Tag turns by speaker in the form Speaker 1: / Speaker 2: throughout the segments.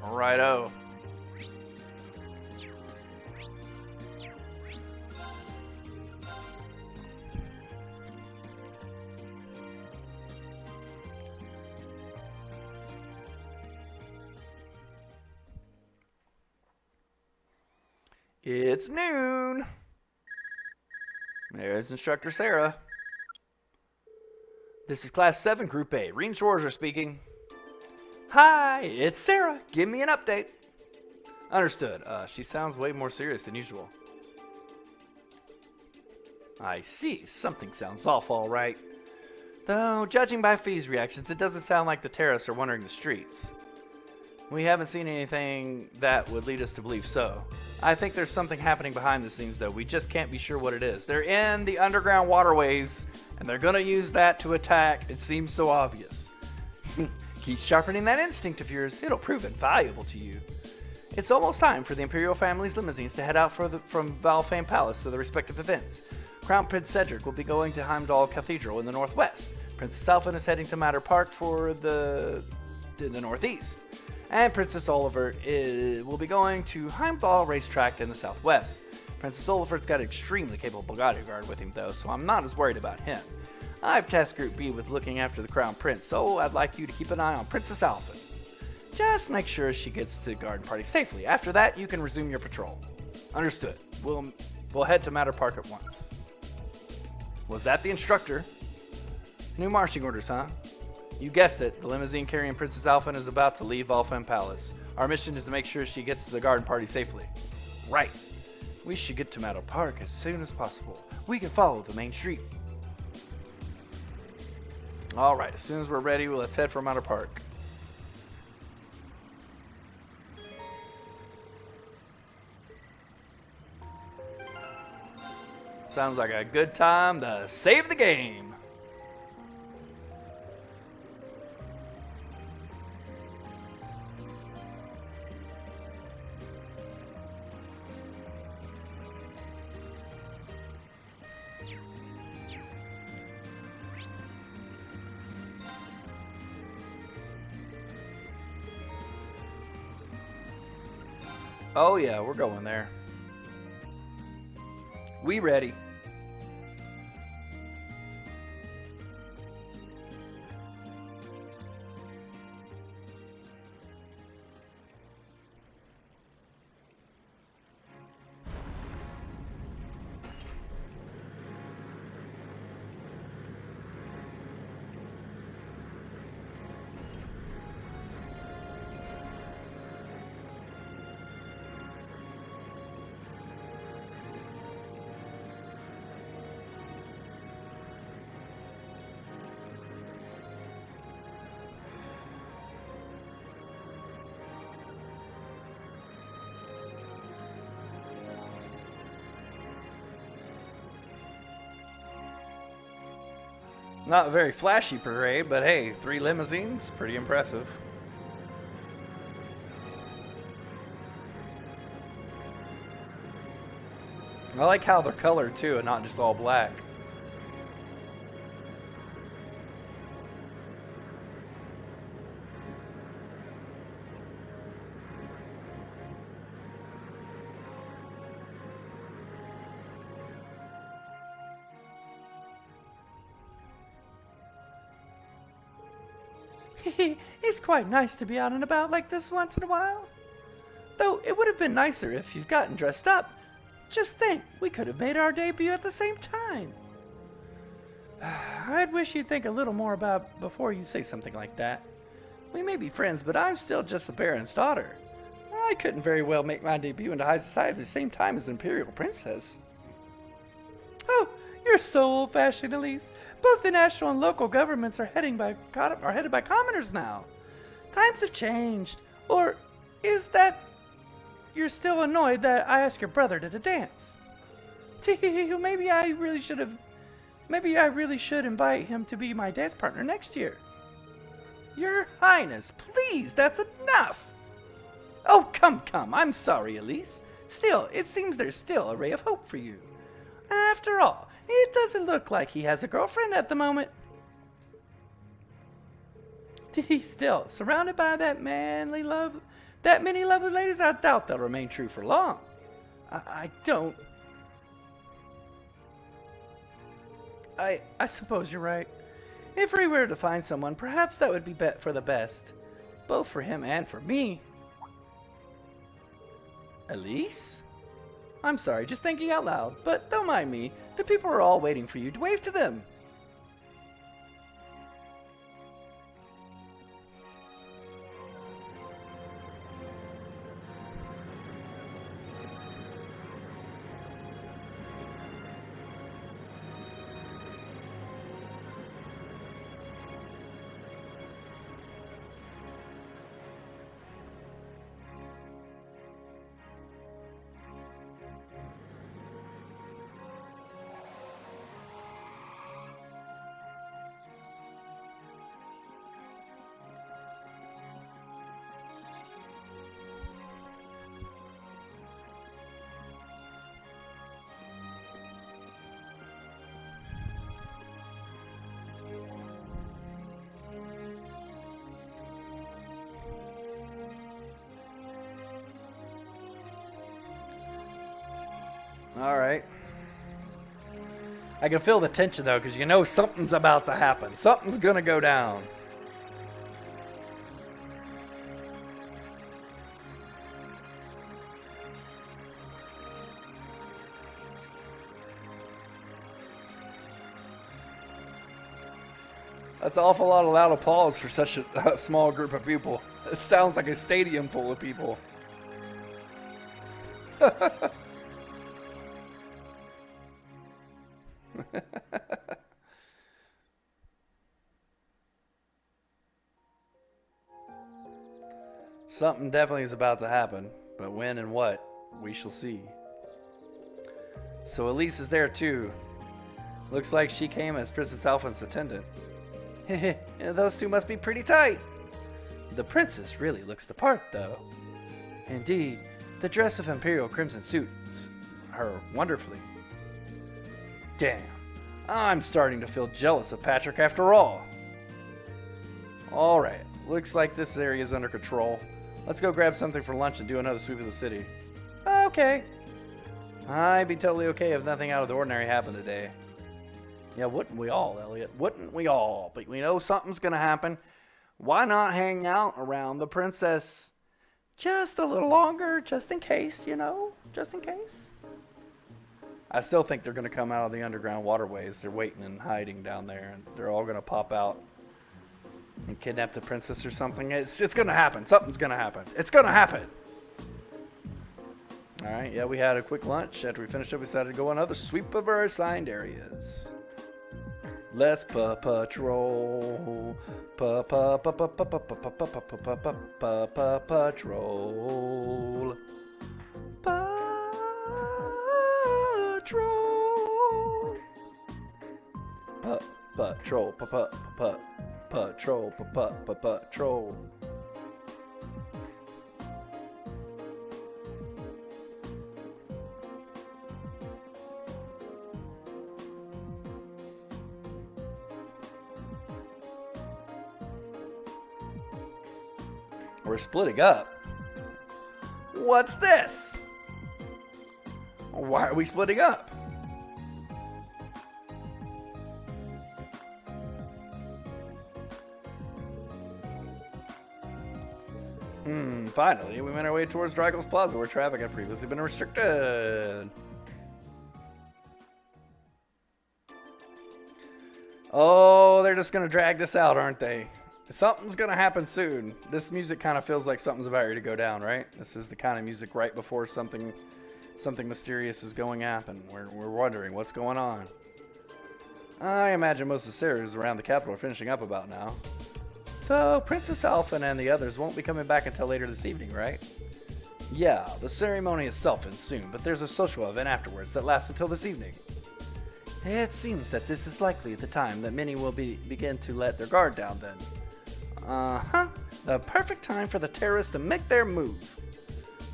Speaker 1: Righto. It's noon. There's Instructor Sarah. This is Class 7, Group A. Reen Schwarzer speaking. Hi, it's Sarah. Give me an update. Understood. She sounds way more serious than usual. I see. Something sounds off all right. Though, judging by Fee's reactions, it doesn't sound like the terrorists are wandering the streets. We haven't seen anything that would lead us to believe so. I think there's something happening behind the scenes, though. We just can't be sure what it is. They're in the underground waterways, and they're going to use that to attack. It seems so obvious. Keep sharpening that instinct of yours. It'll prove invaluable to you. It's almost time for the Imperial family's limousines to head out from Valfame Palace to their respective events. Crown Prince Cedric will be going to Heimdall Cathedral in the northwest. Princess Alphen is heading to Matter Park in the northeast. And Princess Oliver will be going to Heimdall Racetrack in the southwest. Princess Oliver's got an extremely capable bodyguard with him, though, so I'm not as worried about him. I've tasked Group B with looking after the Crown Prince, so I'd like you to keep an eye on Princess Alphen. Just make sure she gets to the garden party safely. After that, you can resume your patrol. Understood. We'll head to Matter Park at once. Was that the instructor? New marching orders, huh? You guessed it, the limousine carrying Princess Alphen is about to leave Valfame Palace. Our mission is to make sure she gets to the garden party safely. Right. We should get to Matter Park as soon as possible. We can follow the main street. Alright, as soon as we're ready, let's head for Matter Park. Sounds like a good time to save the game. Oh yeah, we're going there. We ready. Not a very flashy parade, but hey, 3 limousines, pretty impressive. I like how they're colored too, and not just all black. It's quite nice to be out and about like this once in a while. Though it would have been nicer if you've gotten dressed up. Just think, we could have made our debut at the same time. I'd wish you'd think a little more about before you say something like that. We may be friends, but I'm still just the Baron's daughter. I couldn't very well make my debut into high society at the same time as an Imperial Princess. Oh, you're so old-fashioned, Elise. Both the national and local governments are headed by commoners now. Times have changed. Or is that you're still annoyed that I asked your brother to the dance? Maybe I really should invite him to be my dance partner next year. Your Highness, please, that's enough. Oh, come, I'm sorry, Elise. Still, it seems there's still a ray of hope for you. After all, it doesn't look like he has a girlfriend at the moment. Still, surrounded by that manly love, That many lovely ladies, I doubt they'll remain true for long. I don't. I suppose you're right. If we were to find someone, perhaps that would be for the best. Both for him and for me. Elise? I'm sorry, just thinking out loud, but don't mind me. The people are all waiting for you. Wave to them. All right. I can feel the tension though, because you know something's about to happen. Something's gonna go down. That's an awful lot of loud applause for such a small group of people. It sounds like a stadium full of people. Something definitely is about to happen, but when and what, we shall see. So Elise is there too. Looks like she came as Princess Alphen's attendant. Those two must be pretty tight. The princess really looks the part, though. Indeed, the dress of Imperial Crimson suits her wonderfully. Damn, I'm starting to feel jealous of Patrick after all. Alright, looks like this area is under control. Let's go grab something for lunch and do another sweep of the city. Okay. I'd be totally okay if nothing out of the ordinary happened today. Yeah, wouldn't we all, Elliot? Wouldn't we all? But we know something's gonna happen. Why not hang out around the princess just a little longer, just in case, you know? Just in case. I still think they're gonna come out of the underground waterways. They're waiting and hiding down there, and they're all gonna pop out and kidnap the princess or something. It's gonna happen. Something's gonna happen. It's gonna happen. All right, yeah, we had a quick lunch. After we finished up, we decided to go on another sweep of our assigned areas. Let's patrol. Patrol. Patrol. Patrol. Patrol. We're splitting up. What's this? Why are we splitting up? Finally, we made our way towards Drago's Plaza, where traffic had previously been restricted. Oh, they're just gonna drag this out, aren't they? Something's gonna happen soon. This music kind of feels like something's about to go down, right? This is the kind of music right before something mysterious is going to happen. We're wondering what's going on. I imagine most of the sailors around the capital are finishing up about now. So Princess Alphen and the others won't be coming back until later this evening, right? Yeah, the ceremony itself ends soon, but there's a social event afterwards that lasts until this evening. It seems that this is likely the time that many will begin to let their guard down then. The perfect time for the terrorists to make their move.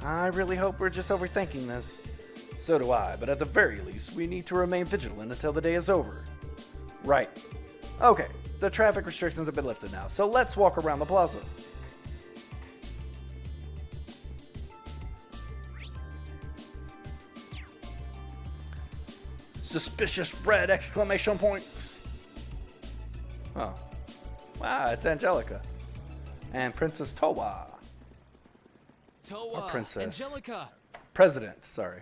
Speaker 1: I really hope we're just overthinking this. So do I, but at the very least, we need to remain vigilant until the day is over. Right. Okay, the traffic restrictions have been lifted now, so let's walk around the plaza. suspicious red exclamation points. Oh. Wow, it's Angelica. And Princess Towa.
Speaker 2: Towa,
Speaker 1: Or Princess.
Speaker 2: Angelica.
Speaker 1: President, sorry.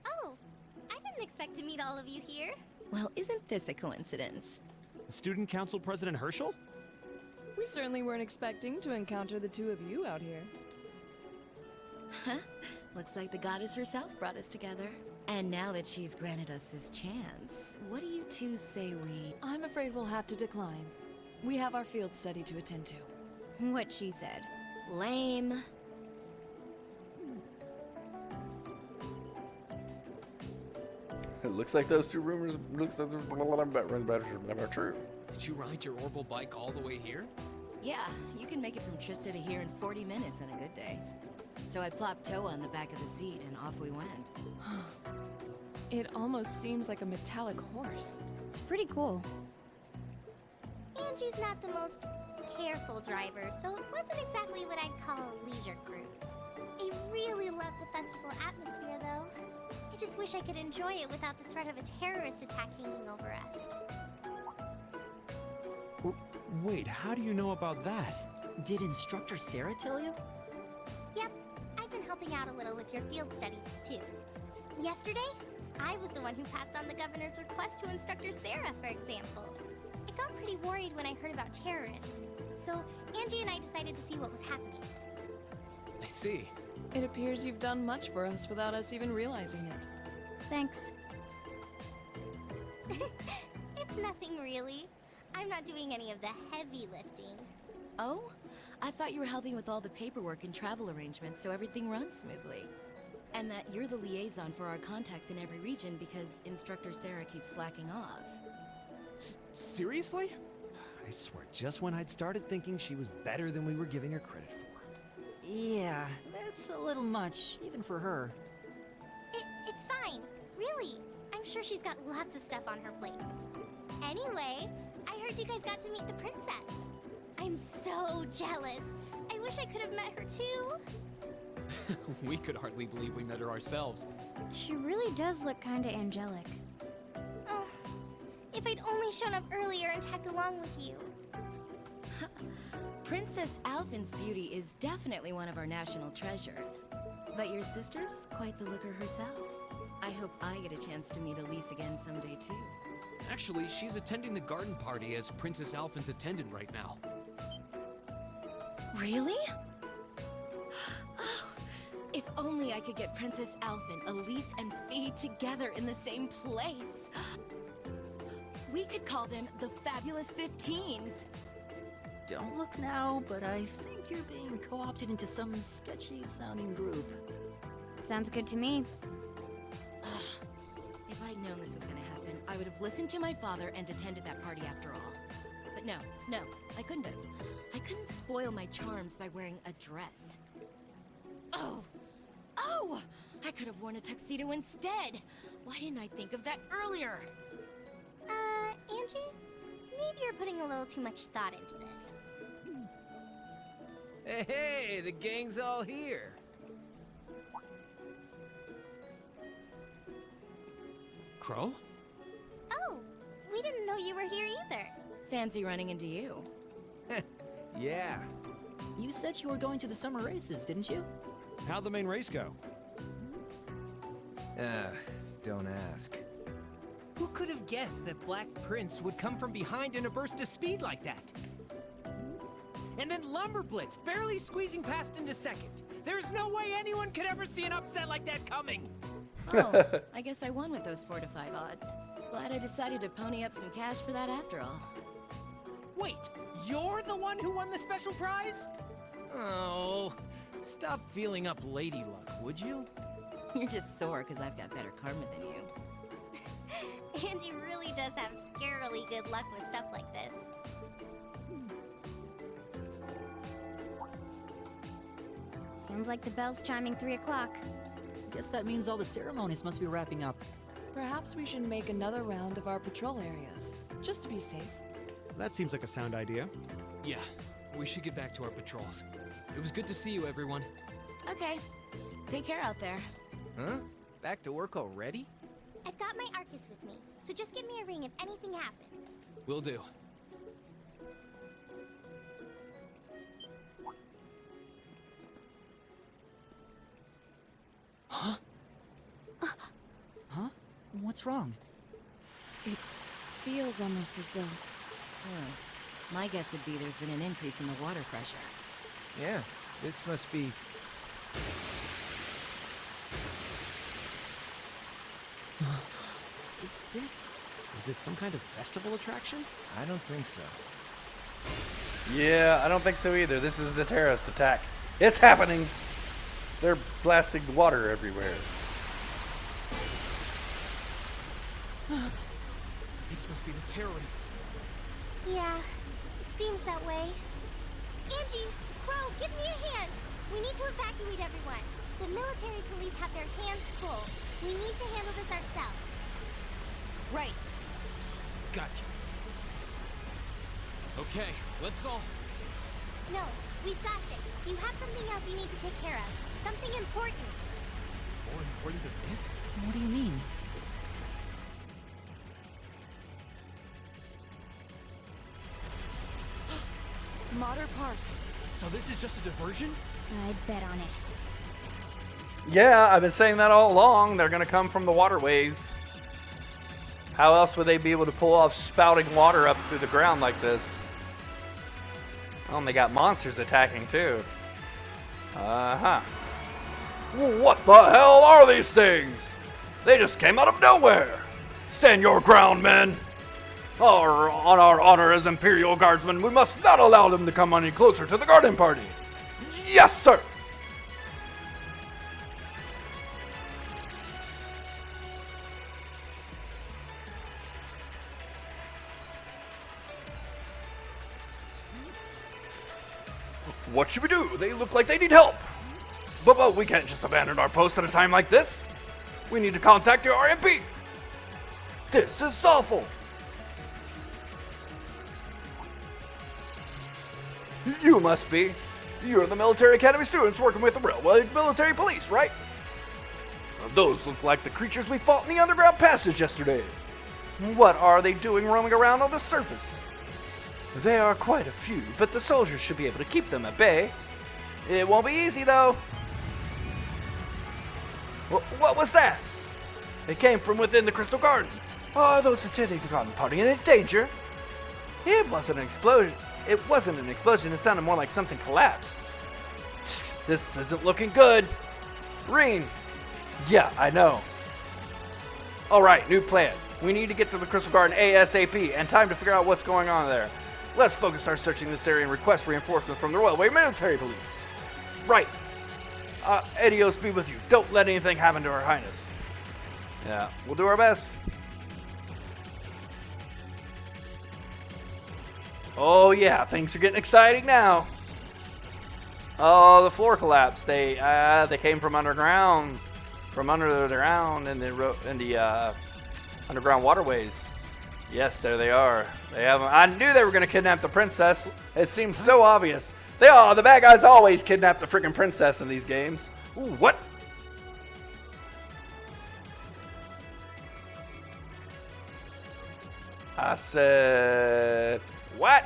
Speaker 3: Oh, I didn't expect to meet all of you here.
Speaker 4: Well, isn't this a coincidence?
Speaker 2: Student Council President Herschel?
Speaker 5: We certainly weren't expecting to encounter the two of you out here.
Speaker 4: Huh? Looks like the goddess herself brought us together. And now that she's granted us this chance, what do you two say we...
Speaker 5: I'm afraid we'll have to decline. We have our field study to attend to.
Speaker 3: What she said.
Speaker 4: Lame.
Speaker 1: It looks like those two rumors looks like they're true.
Speaker 2: Did you ride your orbital bike all the way here?
Speaker 4: Yeah, you can make it from Trista to here in 40 minutes on a good day. So I plopped Toa on the back of the seat and off we went.
Speaker 5: It almost seems like a metallic horse.
Speaker 3: It's pretty cool. Angie's not the most careful driver, so it wasn't exactly what I'd call a leisure cruise. I really love the festival atmosphere, though. I just wish I could enjoy it without the threat of a terrorist attack hanging over us.
Speaker 2: Wait, how do you know about that?
Speaker 6: Did Instructor Sarah tell you?
Speaker 3: Yep, I've been helping out a little with your field studies, too. Yesterday, I was the one who passed on the governor's request to Instructor Sarah, for example. I got pretty worried when I heard about terrorists, so Angie and I decided to see what was happening.
Speaker 2: I see.
Speaker 5: It appears you've done much for us without us even realizing it.
Speaker 3: Thanks. It's nothing really. I'm not doing any of the heavy lifting.
Speaker 4: Oh? I thought you were helping with all the paperwork and travel arrangements so everything runs smoothly. And that you're the liaison for our contacts in every region because Instructor Sarah keeps slacking off.
Speaker 2: Seriously? I swear, just when I'd started thinking she was better than we were giving her credit for.
Speaker 6: Yeah, that's a little much, even for her.
Speaker 3: It's fine. Really. I'm sure she's got lots of stuff on her plate. Anyway, I heard you guys got to meet the princess. I'm so jealous. I wish I could have met her too.
Speaker 2: We could hardly believe we met her ourselves.
Speaker 7: She really does look kinda angelic.
Speaker 3: Oh, if I'd only shown up earlier and tagged along with you.
Speaker 4: Princess Alphen's beauty is definitely one of our national treasures. But your sister's quite the looker herself. I hope I get a chance to meet Elise again someday too.
Speaker 2: Actually, she's attending the garden party as Princess Alphen's attendant right now.
Speaker 4: Really? Oh, if only I could get Princess Alphen, Elise, and Fee together in the same place. We could call them the Fabulous 15s.
Speaker 6: Don't look now, but I think you're being co-opted into some sketchy-sounding group.
Speaker 7: Sounds good to me.
Speaker 4: If I'd known this was gonna happen, I would have listened to my father and attended that party after all. But no, I couldn't have. I couldn't spoil my charms by wearing a dress. Oh! I could have worn a tuxedo instead! Why didn't I think of that earlier?
Speaker 3: Angie? Maybe you're putting a little too much thought into this.
Speaker 8: Hey, the gang's all here.
Speaker 2: Crow?
Speaker 3: Oh, we didn't know you were here either.
Speaker 4: Fancy running into you.
Speaker 8: Yeah.
Speaker 6: You said you were going to the summer races, didn't you?
Speaker 2: How'd the main race go?
Speaker 8: Don't ask. Who could have guessed that Black Prince would come from behind in a burst of speed like that? And then Lumberblitz barely squeezing past into second. There's no way anyone could ever see an upset like that coming.
Speaker 4: Oh, I guess I won with those 4 to 5 odds. Glad I decided to pony up some cash for that after all.
Speaker 8: Wait, you're the one who won the special prize? Oh, stop feeling up Lady Luck, would you?
Speaker 4: You're just sore because I've got better karma than you.
Speaker 3: Angie really does have scarily good luck with stuff like this.
Speaker 7: Sounds like the bell's chiming 3 o'clock.
Speaker 6: Guess that means all the ceremonies must be wrapping up.
Speaker 5: Perhaps we should make another round of our patrol areas, just to be safe.
Speaker 2: That seems like a sound idea.
Speaker 9: Yeah, we should get back to our patrols. It was good to see you, everyone.
Speaker 4: Okay, take care out there.
Speaker 8: Huh? Back to work already?
Speaker 3: I've got my Arcus with me, so just give me a ring if anything happens.
Speaker 2: Will do.
Speaker 6: Huh? What's wrong?
Speaker 5: It feels almost as though...
Speaker 4: My guess would be there's been an increase in the water pressure.
Speaker 8: Yeah, this must be...
Speaker 6: Is this...
Speaker 2: Is it some kind of festival attraction?
Speaker 8: I don't think so.
Speaker 1: Yeah, I don't think so either. This is the terrorist attack. It's happening. They're blasting water everywhere.
Speaker 2: This must be the terrorists.
Speaker 3: Yeah, it seems that way. Angie, Crow, give me a hand. We need to evacuate everyone. The military police have their hands full. We need to handle this ourselves.
Speaker 4: Right.
Speaker 2: Gotcha. Okay, let's all...
Speaker 3: No, we've got this. You have something else you need to take care of. Something important.
Speaker 2: More important than this?
Speaker 6: What do you mean?
Speaker 5: Motter Park.
Speaker 2: So this is just a diversion?
Speaker 7: I'd bet on it.
Speaker 1: Yeah, I've been saying that all along. They're going to come from the waterways. How else would they be able to pull off spouting water up through the ground like this? Oh, and they got monsters attacking too. Uh-huh. What the hell are these things? They just came out of nowhere. Stand your ground, men. On our honor as Imperial Guardsmen, we must not allow them to come any closer to the garden party. Yes, sir. What should we do? They look like they need help. But we can't just abandon our post at a time like this. We need to contact the RMP. This is awful. You must be. You're the military academy students working with the railway military police, right? Those look like the creatures we fought in the underground passage yesterday. What are they doing roaming around on the surface? There are quite a few, but the soldiers should be able to keep them at bay. It won't be easy, though. What was that? It came from within the Crystal Garden. Are those attending the garden party in danger? It wasn't an explosion. It wasn't an explosion. It sounded more like something collapsed. This isn't looking good. Reen. Yeah, I know. All right, new plan. We need to get to the Crystal Garden ASAP, and time to figure out what's going on there. Let's focus our searching this area and request reinforcements from the Railway Military Police. Right. Edios be with you. Don't let anything happen to Her Highness. Yeah, we'll do our best. Oh yeah, things are getting exciting now. Oh, the floor collapsed. They came from underground, in the underground waterways. Yes, there they are. I knew they were going to kidnap the princess. It seems so obvious. The bad guys always kidnap the freaking princess in these games. Ooh, what? I said, what?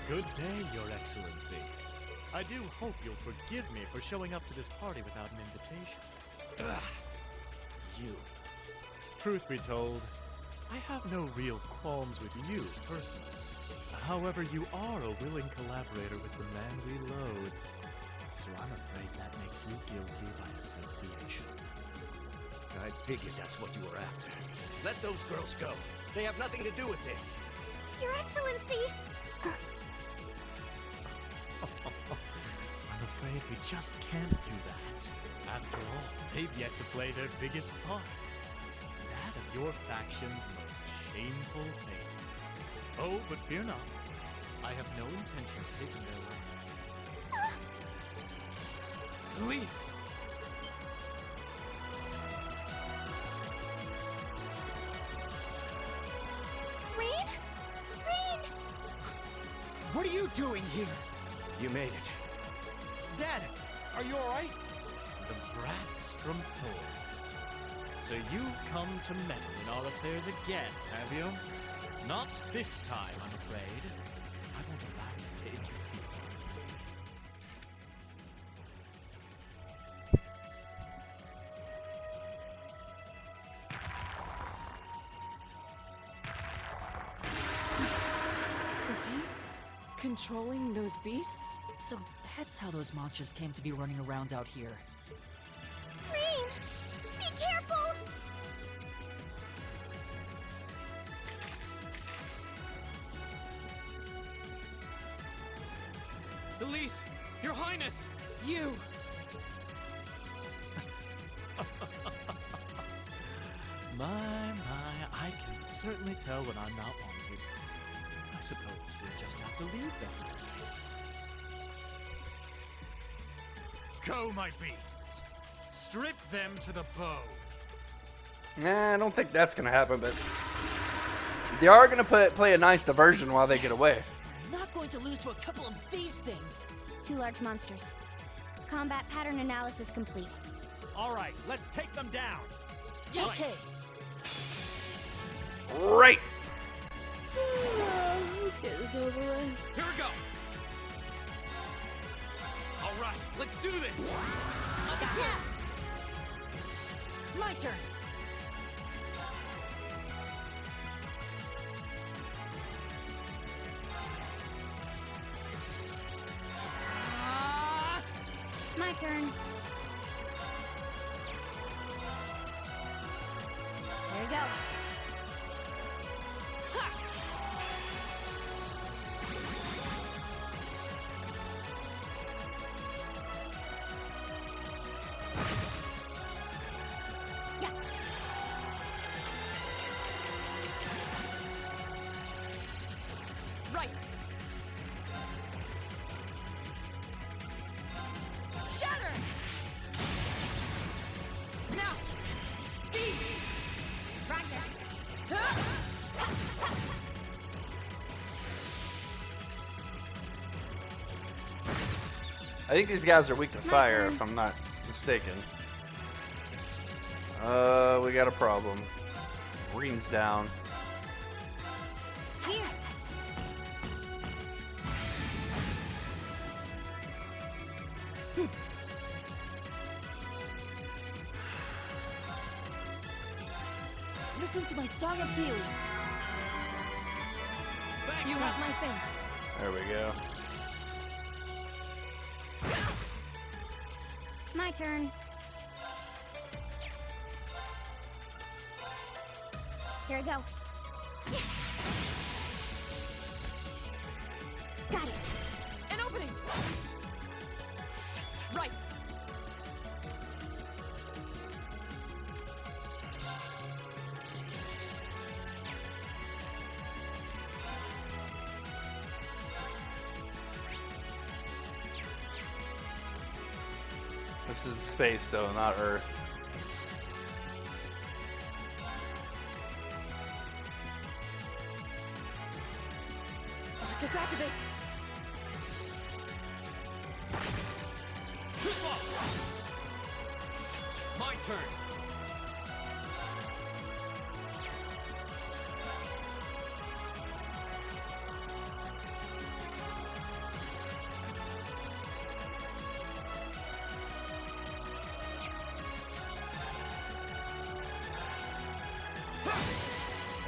Speaker 10: Good day, Your Excellency. I do hope you'll forgive me for showing up to this party without an invitation. Ugh. You. Truth be told, I have no real qualms with you, personally. However, you are a willing collaborator with the man we loathe. So I'm afraid that makes you guilty by association.
Speaker 11: I figured that's what you were after. Let those girls go. They have nothing to do with this.
Speaker 3: Your Excellency!
Speaker 10: I'm afraid we just can't do that. After all, they've yet to play their biggest part. That of your faction's most shameful thing. Oh, but fear not. I have no intention of taking their lives.
Speaker 2: Luis!
Speaker 3: Rain? Rain!
Speaker 2: What
Speaker 8: What are you doing here?
Speaker 11: You made it.
Speaker 8: Dad, are you alright?
Speaker 10: The brats from Thorns. So you've come to meddle in our affairs again, have you? Not this time, I'm afraid. I won't allow you to interfere.
Speaker 5: Is he controlling those beasts?
Speaker 6: So that's how those monsters came to be running around out here.
Speaker 3: Green! Be careful!
Speaker 2: Elise! Your Highness!
Speaker 5: You!
Speaker 10: My, I can certainly tell when I'm not wanted. I suppose we'll just have to leave them.
Speaker 11: Go, my beasts! Strip them to the bone!
Speaker 1: Nah, I don't think that's gonna happen, but they are gonna play a nice diversion while they get away.
Speaker 6: We're not going to lose to a couple of these things.
Speaker 7: 2 large monsters. Combat pattern analysis complete.
Speaker 11: All right, let's take them down!
Speaker 6: Okay.
Speaker 1: Right.
Speaker 5: Let's get this over with.
Speaker 2: Here we go! Alright, let's do this!
Speaker 6: My turn.
Speaker 7: My turn. There you go. Yeah.
Speaker 5: Right! Shatter! Now! Speed!
Speaker 3: Roger.
Speaker 1: I think these guys are weak to
Speaker 7: My
Speaker 1: fire,
Speaker 7: turn.
Speaker 1: if I'm not mistaken. We got a problem. Green's down.
Speaker 7: Here.
Speaker 6: Listen to my song of healing.
Speaker 2: Thanks!
Speaker 5: You have my thanks.
Speaker 1: There we go.
Speaker 7: My turn. Here we go. Got it.
Speaker 5: An opening! Right!
Speaker 1: This is space, though, not Earth.
Speaker 5: Marcus, activate!
Speaker 2: Too slow! My turn!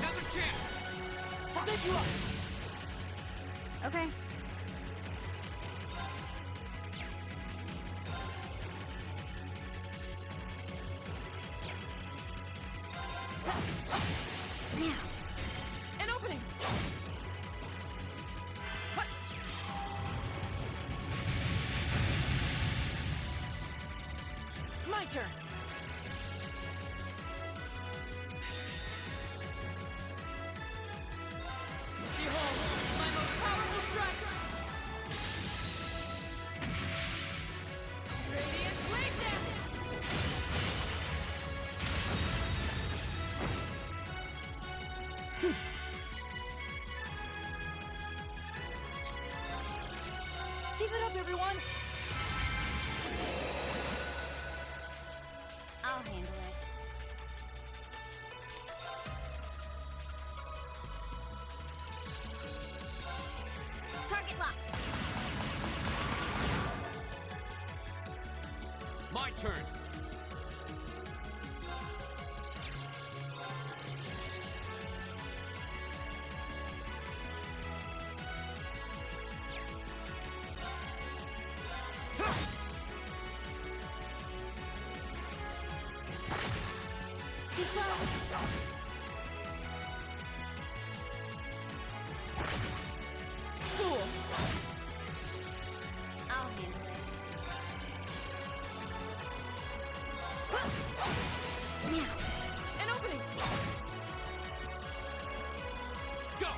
Speaker 2: Now's a chance!
Speaker 6: I'll take you up.
Speaker 7: Okay. Now.
Speaker 5: An opening! Hut.
Speaker 6: My turn.
Speaker 5: Behold, my most powerful strike! Radiant blade damage!
Speaker 2: turn.
Speaker 7: Too slow.
Speaker 5: Fool!
Speaker 7: I'll handle it. Now.
Speaker 5: An opening!
Speaker 2: Go!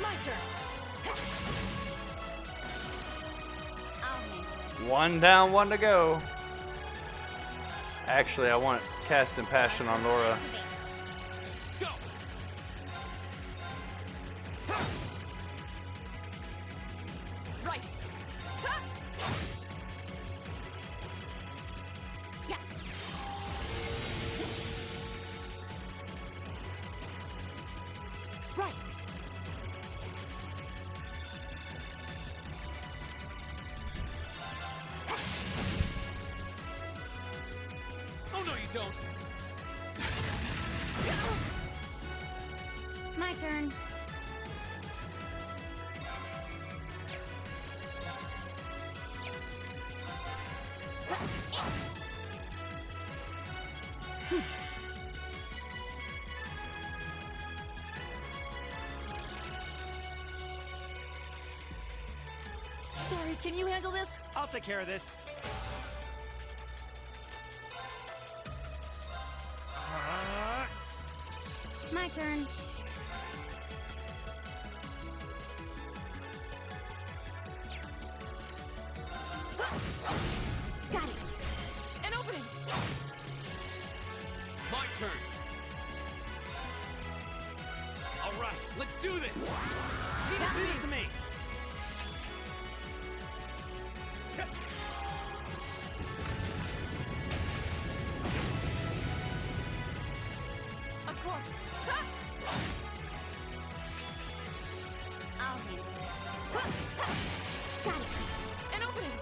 Speaker 5: My turn!
Speaker 7: I'll handle it.
Speaker 1: One down, one to go. Actually, I want Cast Impassion on Laura.
Speaker 3: Activate.
Speaker 2: Go!
Speaker 5: Right! Ha!
Speaker 3: Yeah.
Speaker 5: Right!
Speaker 2: Oh no, you don't!
Speaker 7: My turn.
Speaker 6: Sorry, can you handle this?
Speaker 10: I'll take care of this.
Speaker 7: My turn. Got it.
Speaker 5: An opening!
Speaker 2: My turn! Alright, let's do this!
Speaker 5: Leave it to
Speaker 10: Leave it to
Speaker 5: me!
Speaker 10: me.
Speaker 5: Of course! Ha!
Speaker 7: I'll handle it. Got it.
Speaker 5: An opening!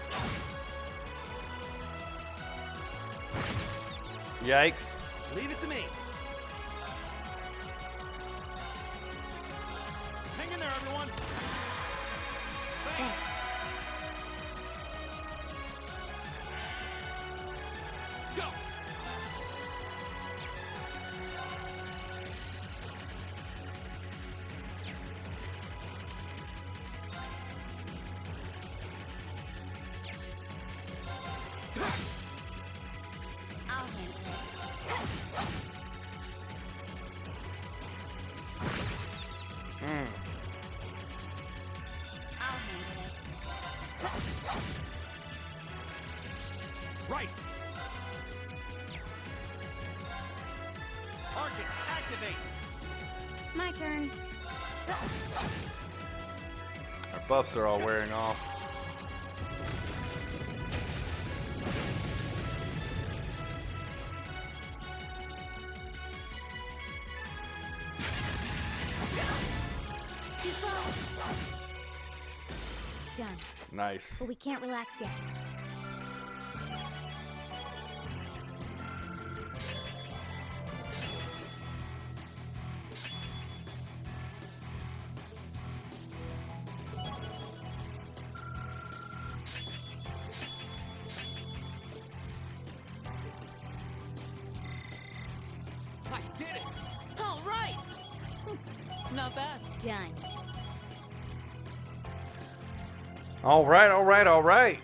Speaker 1: Yikes.
Speaker 10: Leave it to me. Hang in there, everyone.
Speaker 2: Thanks! Go!
Speaker 7: I'll handle it. I'll handle it.
Speaker 10: Right. Arcus, activate.
Speaker 7: My turn.
Speaker 1: Our buffs are all wearing off.
Speaker 7: Too slow. Done.
Speaker 1: Nice.
Speaker 7: But we can't relax yet.
Speaker 2: I did it!
Speaker 5: All right! Not bad.
Speaker 7: Done.
Speaker 1: All right, all right, all right.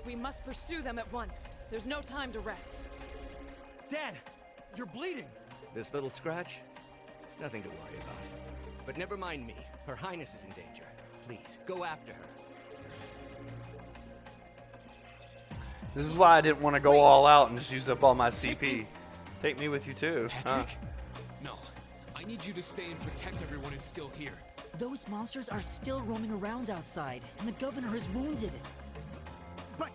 Speaker 5: We must pursue them at once. There's no time to rest.
Speaker 10: Dad, you're bleeding.
Speaker 11: This little scratch? Nothing to worry about. But never mind me. Her Highness is in danger. Please, go after her.
Speaker 1: This is why I didn't want to go all out and just use up all my CP. Take me with you too.
Speaker 2: Patrick? No. I need you to stay and protect everyone who's still here.
Speaker 6: Those monsters are still roaming around outside, and the governor is wounded.
Speaker 10: But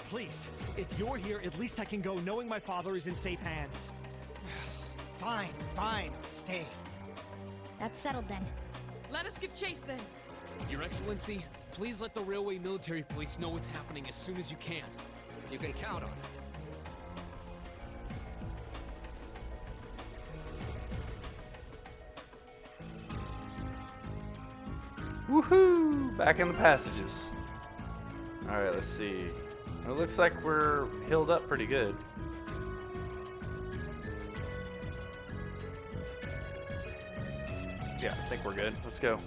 Speaker 10: please, if you're here, at least I can go knowing my father is in safe hands.
Speaker 12: Fine, fine, I'll stay.
Speaker 7: That's settled then.
Speaker 5: Let us give chase then.
Speaker 2: Your Excellency, please let the Railway Military Police know what's happening as soon as you can.
Speaker 11: You can count on it.
Speaker 1: Woohoo! Back in the passages. Alright, let's see. It looks like we're healed up pretty good. Yeah, I think we're good. Let's go.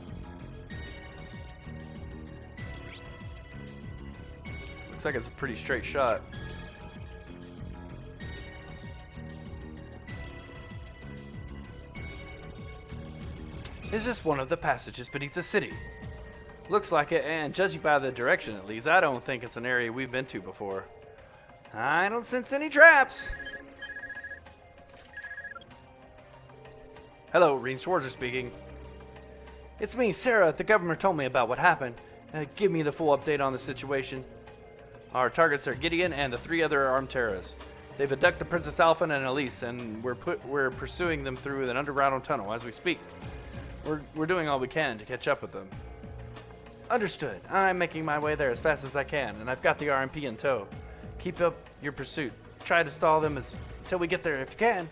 Speaker 1: Looks like it's a pretty straight shot. Is this one of the passages beneath the city? Looks like it, and judging by the direction at least, I don't think it's an area we've been to before. I don't sense any traps. Hello, Rean Schwarzer speaking. It's me, Sarah. The governor told me about what happened. Give me the full update on the situation. Our targets are Gideon and the 3 other armed terrorists. They've abducted Princess Alphen and Elise, and we're pursuing them through an underground tunnel as we speak. We're doing all we can to catch up with them. Understood. I'm making my way there as fast as I can, and I've got the RMP in tow. Keep up your pursuit. Try to stall them until we get there if you can.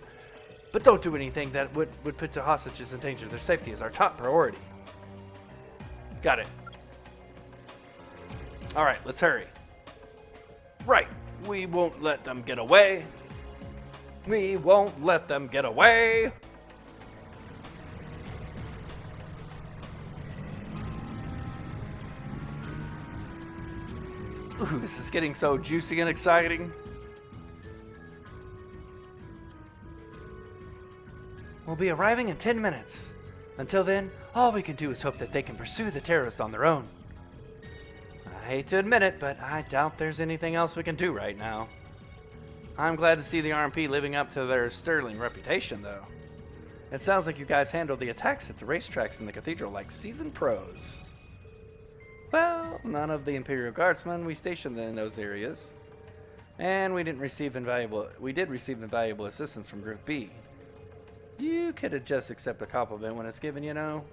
Speaker 1: But don't do anything that would put the hostages in danger. Their safety is our top priority. Got it. Alright, let's hurry. Right. We won't let them get away. We won't let them get away. Ooh, this is getting so juicy and exciting. We'll be arriving in 10 minutes. Until then, all we can do is hope that they can pursue the terrorists on their own. I hate to admit it, but I doubt there's anything else we can do right now. I'm glad to see the RMP living up to their sterling reputation, though. It sounds like you guys handled the attacks at the racetracks and the cathedral like seasoned pros. Well, none of the Imperial Guardsmen we stationed in those areas. And we did receive invaluable assistance from Group B. You could have just accepted a compliment when it's given, you know.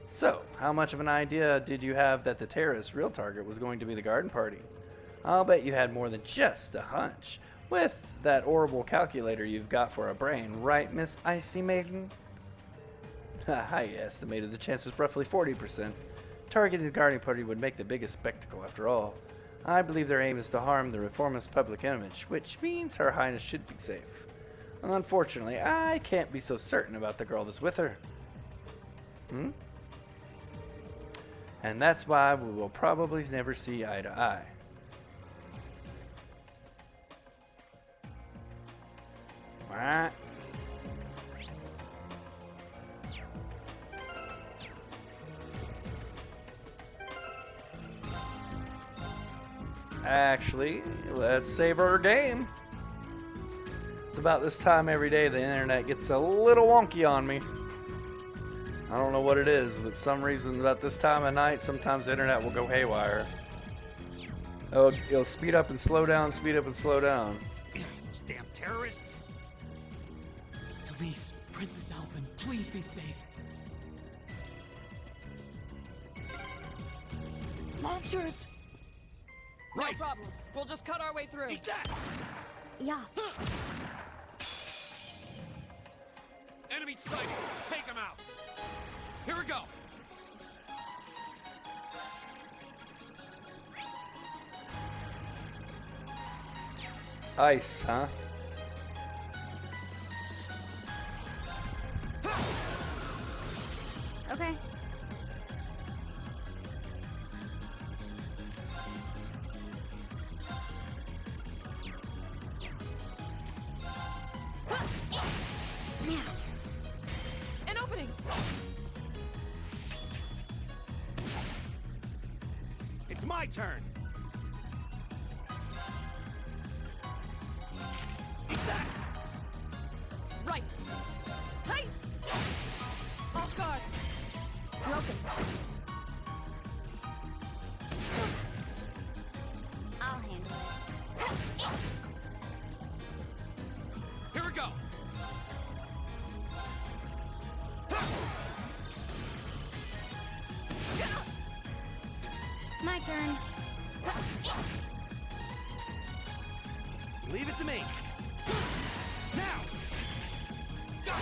Speaker 1: So, how much of an idea did you have that the terrorist's real target was going to be the garden party? I'll bet you had more than just a hunch. With that horrible calculator you've got for a brain, right, Miss Icy Maiden? I estimated the chances roughly 40%. Targeting the garden party would make the biggest spectacle after all. I believe their aim is to harm the reformist public image, which means Her Highness should be safe. Unfortunately, I can't be so certain about the girl that's with her. And that's why we will probably never see eye to eye. Alright. Actually, let's save our game. It's about this time every day the internet gets a little wonky on me. I don't know what it is, but some reason about this time of night, sometimes the internet will go haywire. It'll speed up and slow down, speed up and slow down.
Speaker 2: Those damn terrorists! Elise, Princess Alphen, please be safe.
Speaker 5: Monsters!
Speaker 2: Right.
Speaker 5: No problem. We'll just cut our way through.
Speaker 2: Eat that!
Speaker 7: Yeah.
Speaker 2: Enemy sighted! Take them out! Here we go!
Speaker 1: Ice, huh?
Speaker 7: Okay.
Speaker 5: An opening!
Speaker 11: It's my turn. Eat that.
Speaker 5: Right! Hey! Off guard!
Speaker 7: Broken. I'll handle it.
Speaker 2: Here we go!
Speaker 7: My turn.
Speaker 11: Leave it to me. Now! Go!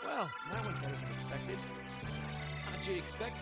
Speaker 11: Well, that went better than expected.
Speaker 2: How'd you expect?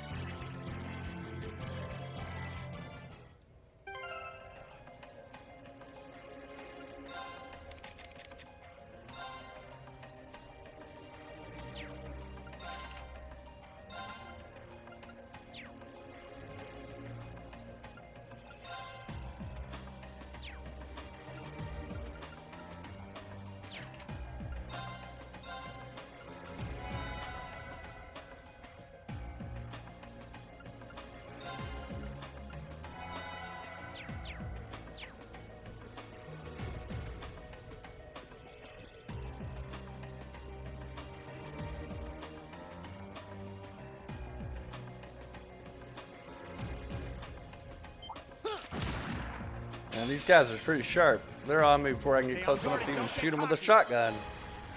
Speaker 1: Man, these guys are pretty sharp. They're on me before I can get close enough to even shoot them with a shotgun.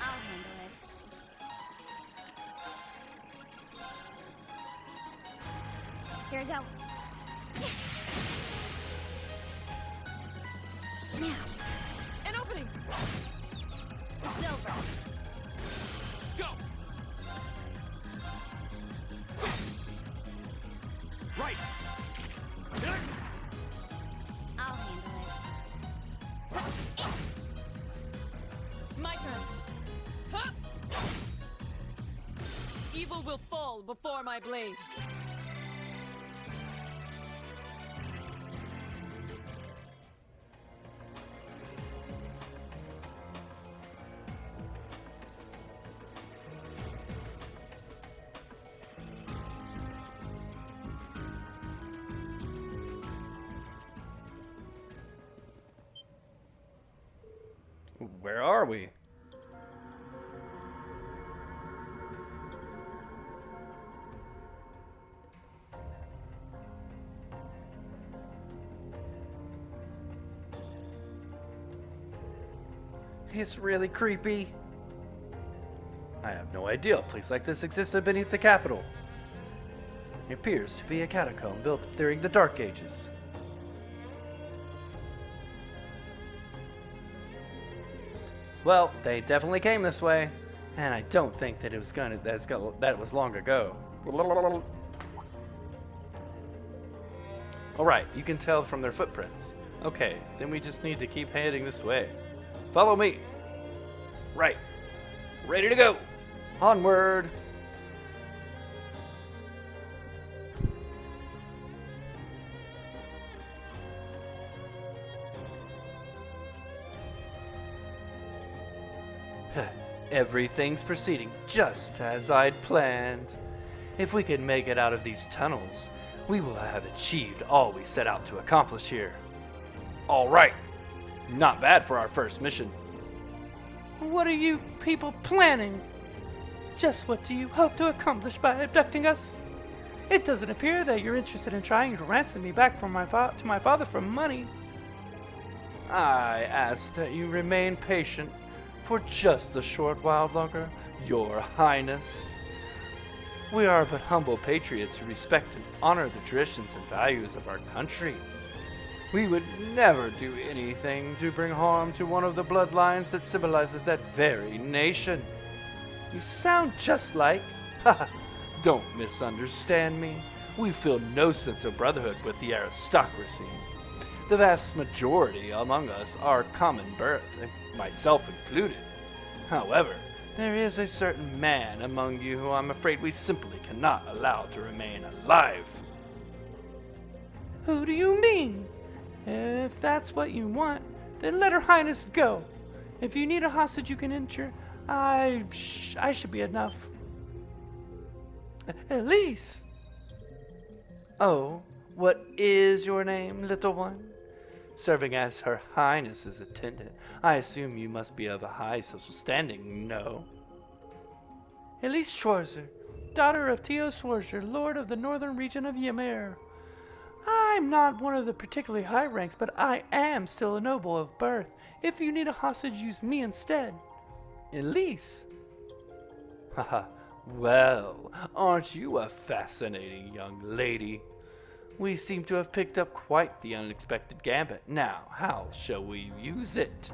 Speaker 7: I'll handle it. Here we go. Now.
Speaker 5: An opening!
Speaker 7: It's over.
Speaker 11: Go! Right!
Speaker 7: I'll handle it.
Speaker 5: My turn. Huh! Evil will fall before my blade.
Speaker 1: Where are we? It's really creepy. I have no idea a place like this existed beneath the capital. It appears to be a catacomb built during the Dark Ages. Well, they definitely came this way, and I don't think that it was that was long ago. All right, you can tell from their footprints. Okay, then we just need to keep heading this way. Follow me. Right. Ready to go. Onward. Everything's proceeding just as I'd planned. If we can make it out of these tunnels, we will have achieved all we set out to accomplish here. All right. Not bad for our first mission. What are you people planning? Just what do you hope to accomplish by abducting us? It doesn't appear that you're interested in trying to ransom me back from my father for money. I ask that you remain patient for just a short while longer, Your Highness. We are but humble patriots who respect and honor the traditions and values of our country. We would never do anything to bring harm to one of the bloodlines that symbolizes that very nation. You sound just like... Don't misunderstand me. We feel no sense of brotherhood with the aristocracy. The vast majority among us are common birth, myself included. However, there is a certain man among you who I'm afraid we simply cannot allow to remain alive. Who do you mean? If that's what you want, then let Her Highness go. If you need a hostage you can enter, I should be enough. Elise! Oh, what is your name, little one? Serving as Her Highness's attendant, I assume you must be of a high social standing, no? Elise Schwarzer, daughter of Tio Schwarzer, Lord of the Northern Region of Ymir. I'm not one of the particularly high ranks, but I am still a noble of birth. If you need a hostage, use me instead. Elise? Haha, Well, aren't you a fascinating young lady? We seem to have picked up quite the unexpected gambit. Now, how shall we use it?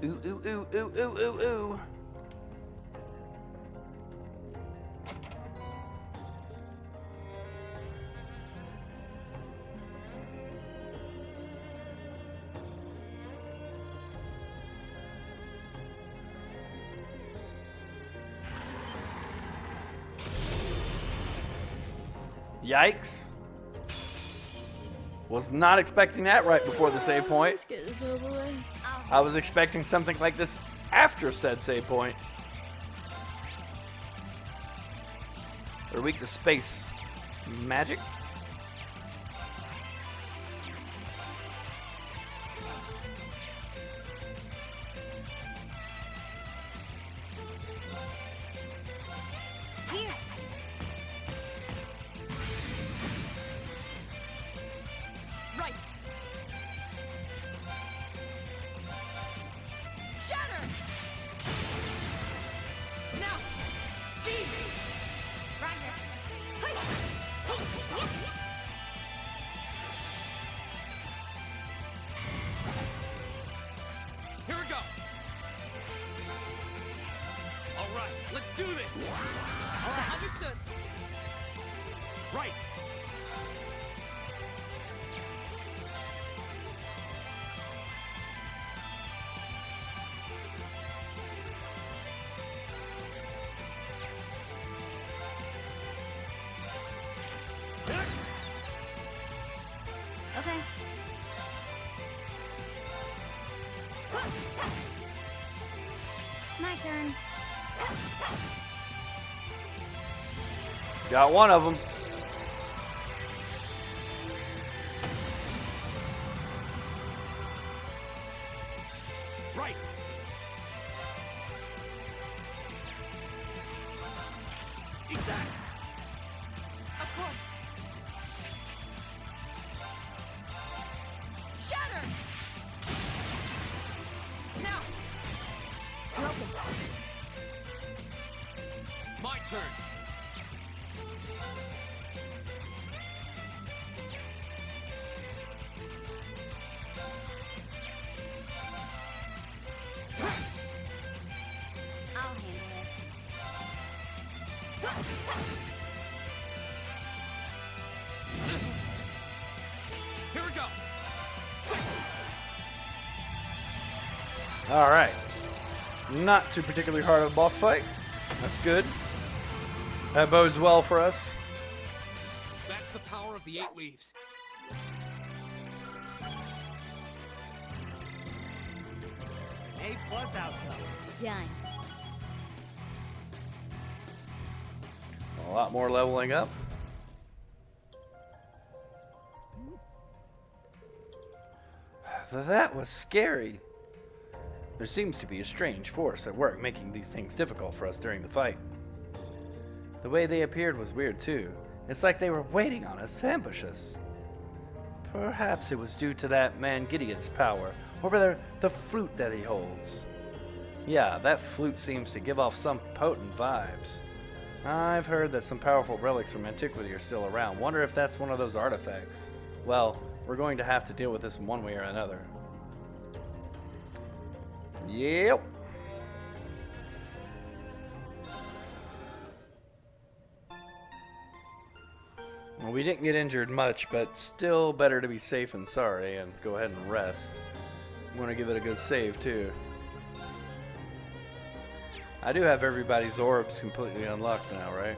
Speaker 1: Ooh, ooh, ooh, ooh, ooh, ooh, ooh. Yikes. Was not expecting that right before the save point.
Speaker 4: Let's get this over with.
Speaker 1: I was expecting something like this after said save point. They're weak to space magic.
Speaker 3: Here.
Speaker 5: Right. Shatter. Now. Feed.
Speaker 3: Roger.
Speaker 2: Here we go. All right, let's do this.
Speaker 5: All right, understood.
Speaker 2: Right.
Speaker 7: Okay. My turn.
Speaker 1: Got one of them.
Speaker 2: Right. Eat that.
Speaker 5: Of course. Shatter. Now.
Speaker 2: My turn.
Speaker 3: I'll handle it.
Speaker 2: Here we go.
Speaker 1: All right. Not too particularly hard of a boss fight. That's good. That bodes well for us.
Speaker 2: That's the power of the 8 leaves.
Speaker 12: A+ outcome.
Speaker 7: Done.
Speaker 1: A lot more leveling up. That was scary. There seems to be a strange force at work making these things difficult for us during the fight. The way they appeared was weird too. It's like they were waiting on us to ambush us. Perhaps it was due to that man Gideon's power, or rather, the flute that he holds. Yeah, that flute seems to give off some potent vibes. I've heard that some powerful relics from antiquity are still around. Wonder if that's one of those artifacts. Well, we're going to have to deal with this in one way or another. Yep. Well, we didn't get injured much, but still better to be safe than sorry and go ahead and rest. I'm going to give it a good save, too. I do have everybody's orbs completely unlocked now, right?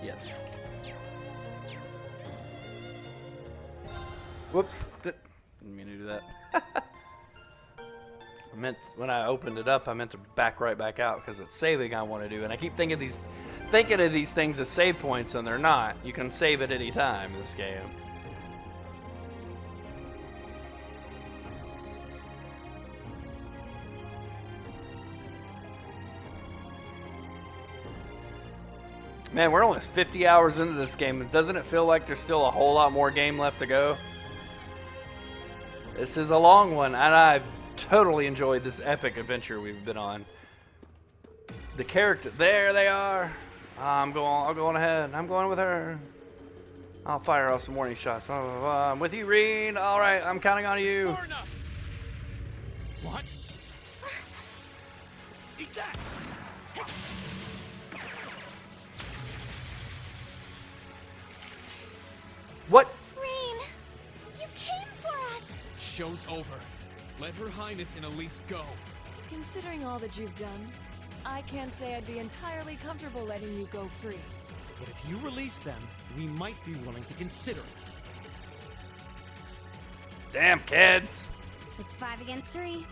Speaker 1: Yes. Whoops. Didn't mean to do that. I meant, when I opened it up, I meant to back right back out because it's saving I want to do. And I keep thinking of these things as save points, and they're not. You can save at any time in this game. Man, we're almost 50 hours into this game. Doesn't it feel like there's still a whole lot more game left to go? This is a long one, and I've totally enjoyed this epic adventure we've been on. The character, there they are. I'll go on ahead. I'm going with her. I'll fire off some warning shots. Blah, blah, blah. I'm with you, Reed. All right, I'm counting on you.
Speaker 2: Far enough. What? Eat that.
Speaker 1: What?
Speaker 3: Rain, you came for us.
Speaker 2: Show's over. Let Her Highness and Elise go.
Speaker 5: Considering all that you've done, I can't say I'd be entirely comfortable letting you go free.
Speaker 12: But if you release them, we might be willing to consider it.
Speaker 1: Damn kids.
Speaker 7: It's 5 against 3.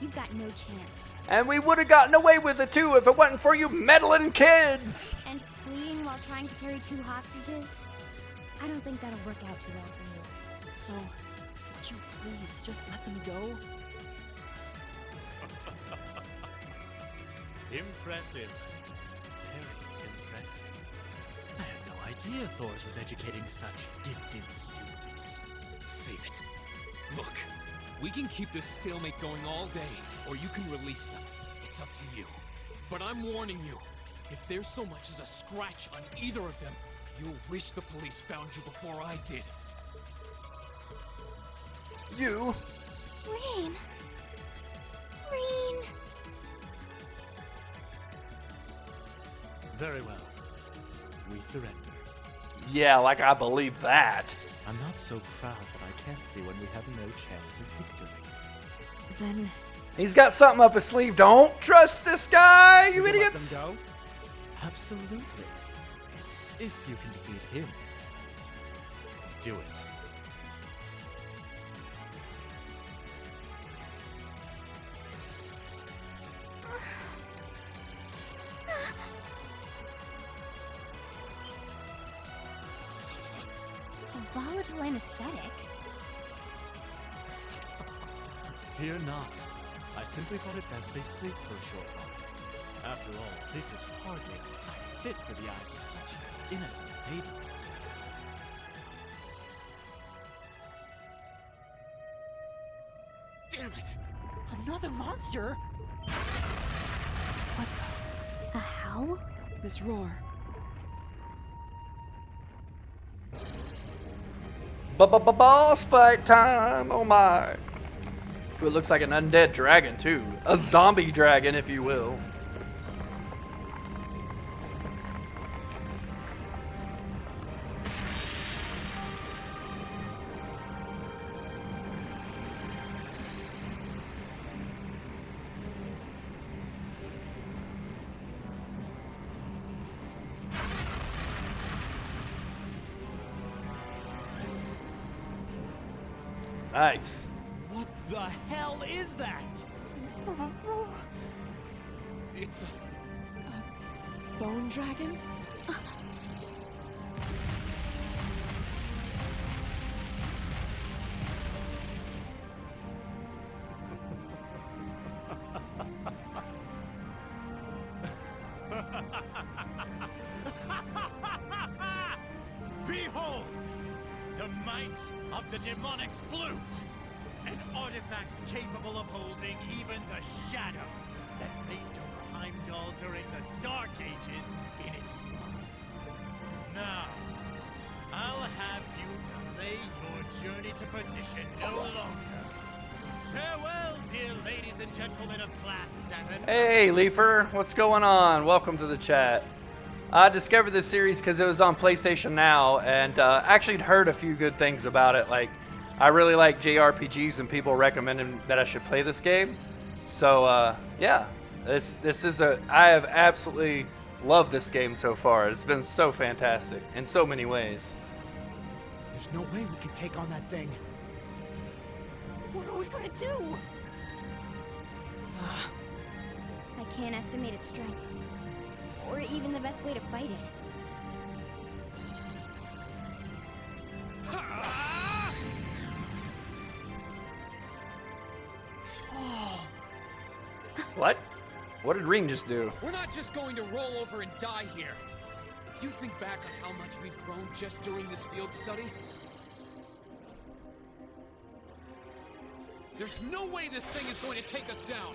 Speaker 7: You've got no chance.
Speaker 1: And we would have gotten away with it too if it wasn't for you meddling kids.
Speaker 7: And fleeing while trying to carry 2 hostages? I don't think that'll work out too well for you.
Speaker 6: So, would you please just let them go?
Speaker 10: Impressive. Very impressive. I had no idea Thors was educating such gifted students.
Speaker 2: Save it. Look, we can keep this stalemate going all day, or you can release them. It's up to you. But I'm warning you, if there's so much as a scratch on either of them, you'll wish the police found you before I did.
Speaker 1: You.
Speaker 3: Rain. Rain.
Speaker 10: Very well. We surrender.
Speaker 1: Yeah, like I believe that.
Speaker 10: I'm not so proud that I can't see when we have no chance of victory.
Speaker 6: Then
Speaker 1: He's got something up his sleeve. Don't trust this guy, you
Speaker 12: Should we let
Speaker 1: idiots.
Speaker 12: them go?
Speaker 10: Absolutely. If you can defeat him, do it.
Speaker 7: A volatile anesthetic?
Speaker 10: Fear not. I simply thought it best they sleep for a short while. After all, this is hardly a sight fit for the eyes of such innocent maidens.
Speaker 2: Damn it!
Speaker 6: another monster? What the?
Speaker 7: A howl?
Speaker 5: This roar.
Speaker 1: Boss fight time! Oh my! It looks like an undead dragon too. A zombie dragon, if you will. Nice.
Speaker 12: What the hell is that?
Speaker 2: It's a
Speaker 5: Bone dragon?
Speaker 12: Behold! The might of the demonic flute! An artifact capable of holding even the shadow that reigned over Heimdall during the Dark Ages in its throne. Now, I'll have you delay your journey to perdition no longer. Farewell, dear ladies and gentlemen of Class 7.
Speaker 1: Hey, Leafer, what's going on? Welcome to the chat. I discovered this series because it was on PlayStation Now, and actually had heard a few good things about it. Like, I really like JRPGs, and people recommended that I should play this game. So, yeah, this is I have absolutely loved this game so far. It's been so fantastic in so many ways.
Speaker 12: There's no way we can take on that thing.
Speaker 6: What are we gonna do?
Speaker 7: I can't estimate its strength. Or even the best way to fight it.
Speaker 1: What? What did Reem just do?
Speaker 2: We're not just going to roll over and die here. If you think back on how much we've grown just during this field study, There's no way this thing is going to take us down.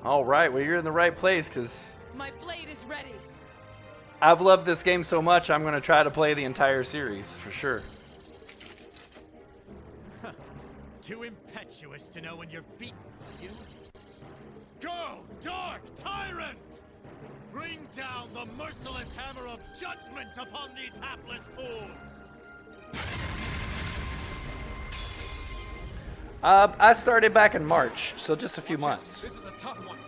Speaker 1: All right, well, you're in the right place, because
Speaker 5: My blade is ready.
Speaker 1: I've loved this game so much, I'm going to try to play the entire series, for sure.
Speaker 12: Too impetuous to know when you're beaten, are you? Go, Dark Tyrant! Bring down the merciless hammer of judgment upon these hapless fools!
Speaker 1: I started back in March, so just a few months.
Speaker 2: This is a tough one.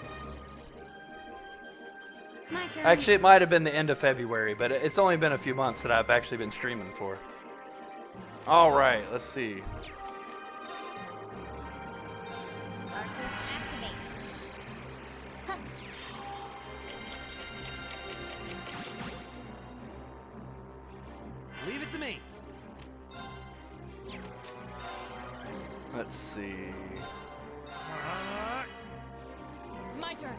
Speaker 7: My turn.
Speaker 1: Actually, it might have been the end of February, but it's only been a few months that I've actually been streaming for. All right, let's see.
Speaker 3: Arcus activate. Huh.
Speaker 10: Leave it to me.
Speaker 1: Let's see.
Speaker 5: My turn.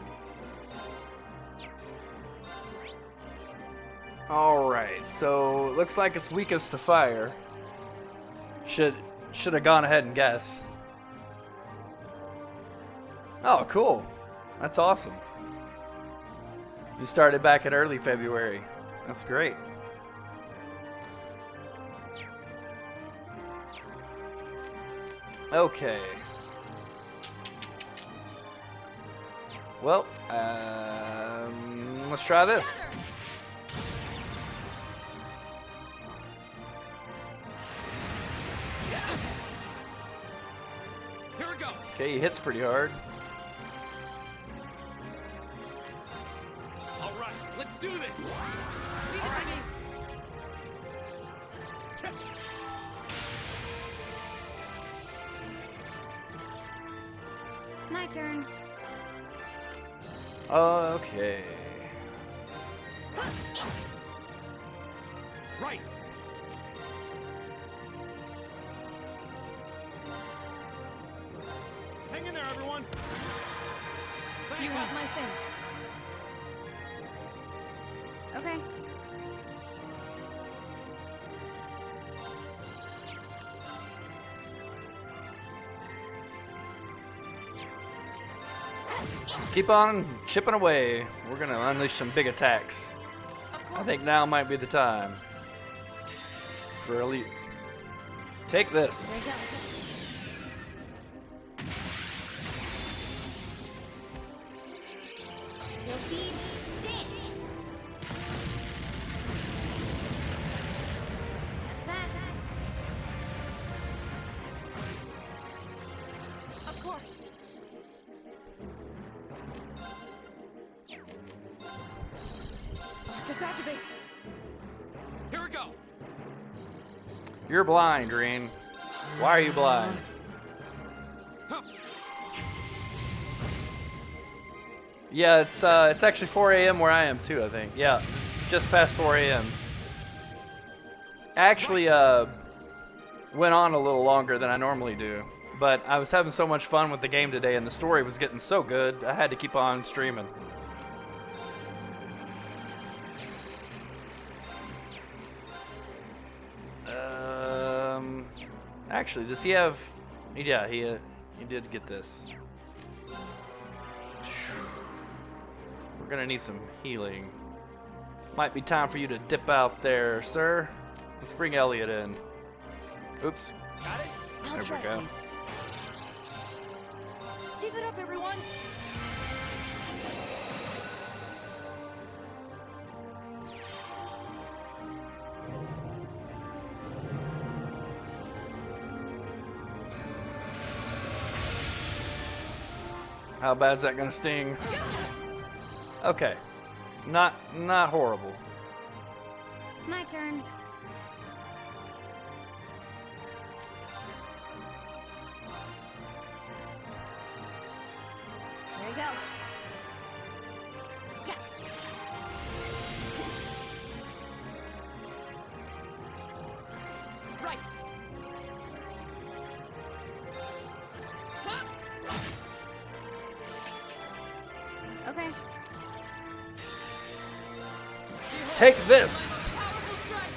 Speaker 1: All right, so it looks like it's weakest to fire. Should have gone ahead and guessed. Oh, cool. That's awesome. You started back in early February. That's great. Okay. Well, let's try this.
Speaker 2: Here we go.
Speaker 1: Okay, he hits pretty hard.
Speaker 2: All right, let's do this.
Speaker 5: Leave it to me.
Speaker 7: My turn.
Speaker 1: Okay.
Speaker 2: Right.
Speaker 10: Hang in there, everyone.
Speaker 5: You have my thanks.
Speaker 7: Okay.
Speaker 1: Just keep on chipping away. We're gonna unleash some big attacks. I think now might be the time for Elite. Take this.
Speaker 7: There you go.
Speaker 3: Sylphie, dance!
Speaker 7: That's that.
Speaker 5: Of course. Arcus activate.
Speaker 2: Here we go.
Speaker 1: You're blind, Green. Why are you blind? Yeah, it's actually 4 a.m. where I am too, I think. Yeah, just past 4 a.m. Actually, went on a little longer than I normally do, but I was having so much fun with the game today, and the story was getting so good, I had to keep on streaming. Actually, does he have? Yeah, he did get this. We're gonna need some healing. Might be time for you to dip out there, sir. Let's bring Elliot in. Oops.
Speaker 6: Got it?
Speaker 1: There we go.
Speaker 6: Give it up, everyone!
Speaker 1: How bad is that gonna sting? Okay. Not horrible.
Speaker 7: My turn.
Speaker 3: There you go. Yeah.
Speaker 5: Right.
Speaker 7: Okay.
Speaker 1: Take this.
Speaker 5: Powerful strike.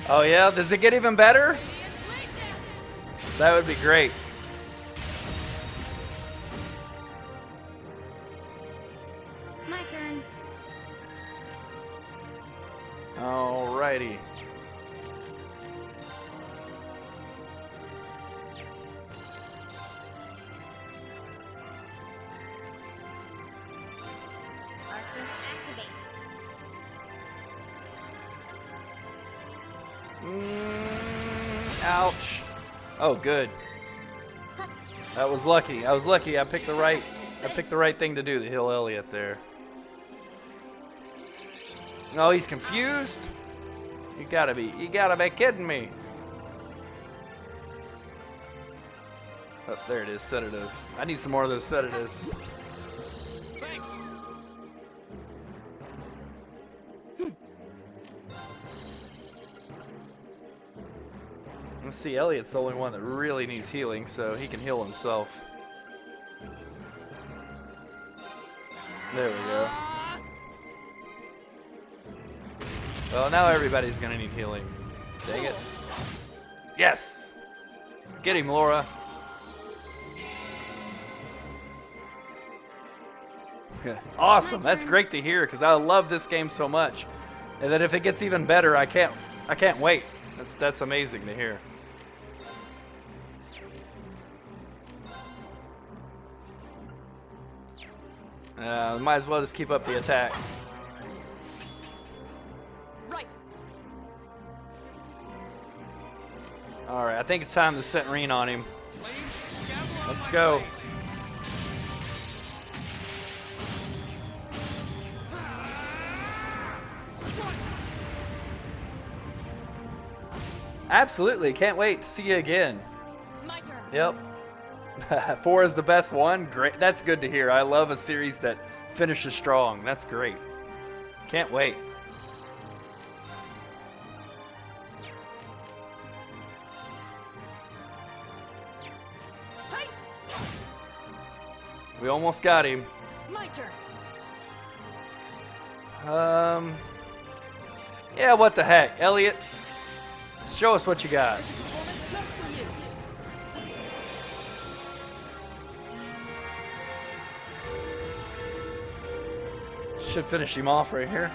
Speaker 1: Oh yeah, does it get even better? That would be great.
Speaker 7: My turn.
Speaker 1: Alrighty.
Speaker 3: Arcus activate.
Speaker 1: Ouch. Oh, good. That was lucky. I was lucky. I picked the right thing to do to heal Elliot there. Oh, he's confused. You gotta be kidding me. Oh, there it is, sedative. I need some more of those sedatives.
Speaker 2: Thanks.
Speaker 1: Let's see, Elliot's the only one that really needs healing, so he can heal himself. There we go. Well, now everybody's gonna need healing. Dang it. Yes! Get him, Laura. Awesome, that's great to hear, because I love this game so much. And that if it gets even better, I can't wait. That's amazing to hear. Might as well just keep up the attack.
Speaker 5: Right.
Speaker 1: Alright, I think it's time to set Reen on him. Let's go. Absolutely, can't wait to see you again.
Speaker 5: My turn.
Speaker 1: Yep. 4 is the best one. Great. That's good to hear. I love a series that finishes strong. That's great. Can't wait.
Speaker 5: Hey.
Speaker 1: We almost got him.
Speaker 5: My turn.
Speaker 1: Yeah, what the heck? Elliot, show us what you got.
Speaker 5: Performance just for you.
Speaker 1: Should finish him off right here.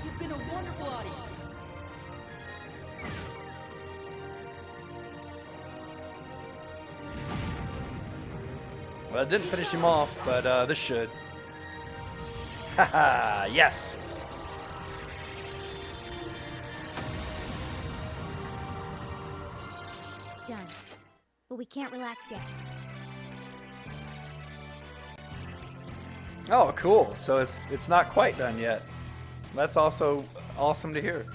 Speaker 8: You've been a wonderful audience.
Speaker 1: Well, it didn't finish him off, but this should. Haha, yes!
Speaker 7: Done. But we can't relax yet.
Speaker 1: Oh, cool. So it's not quite done yet. That's also awesome to hear.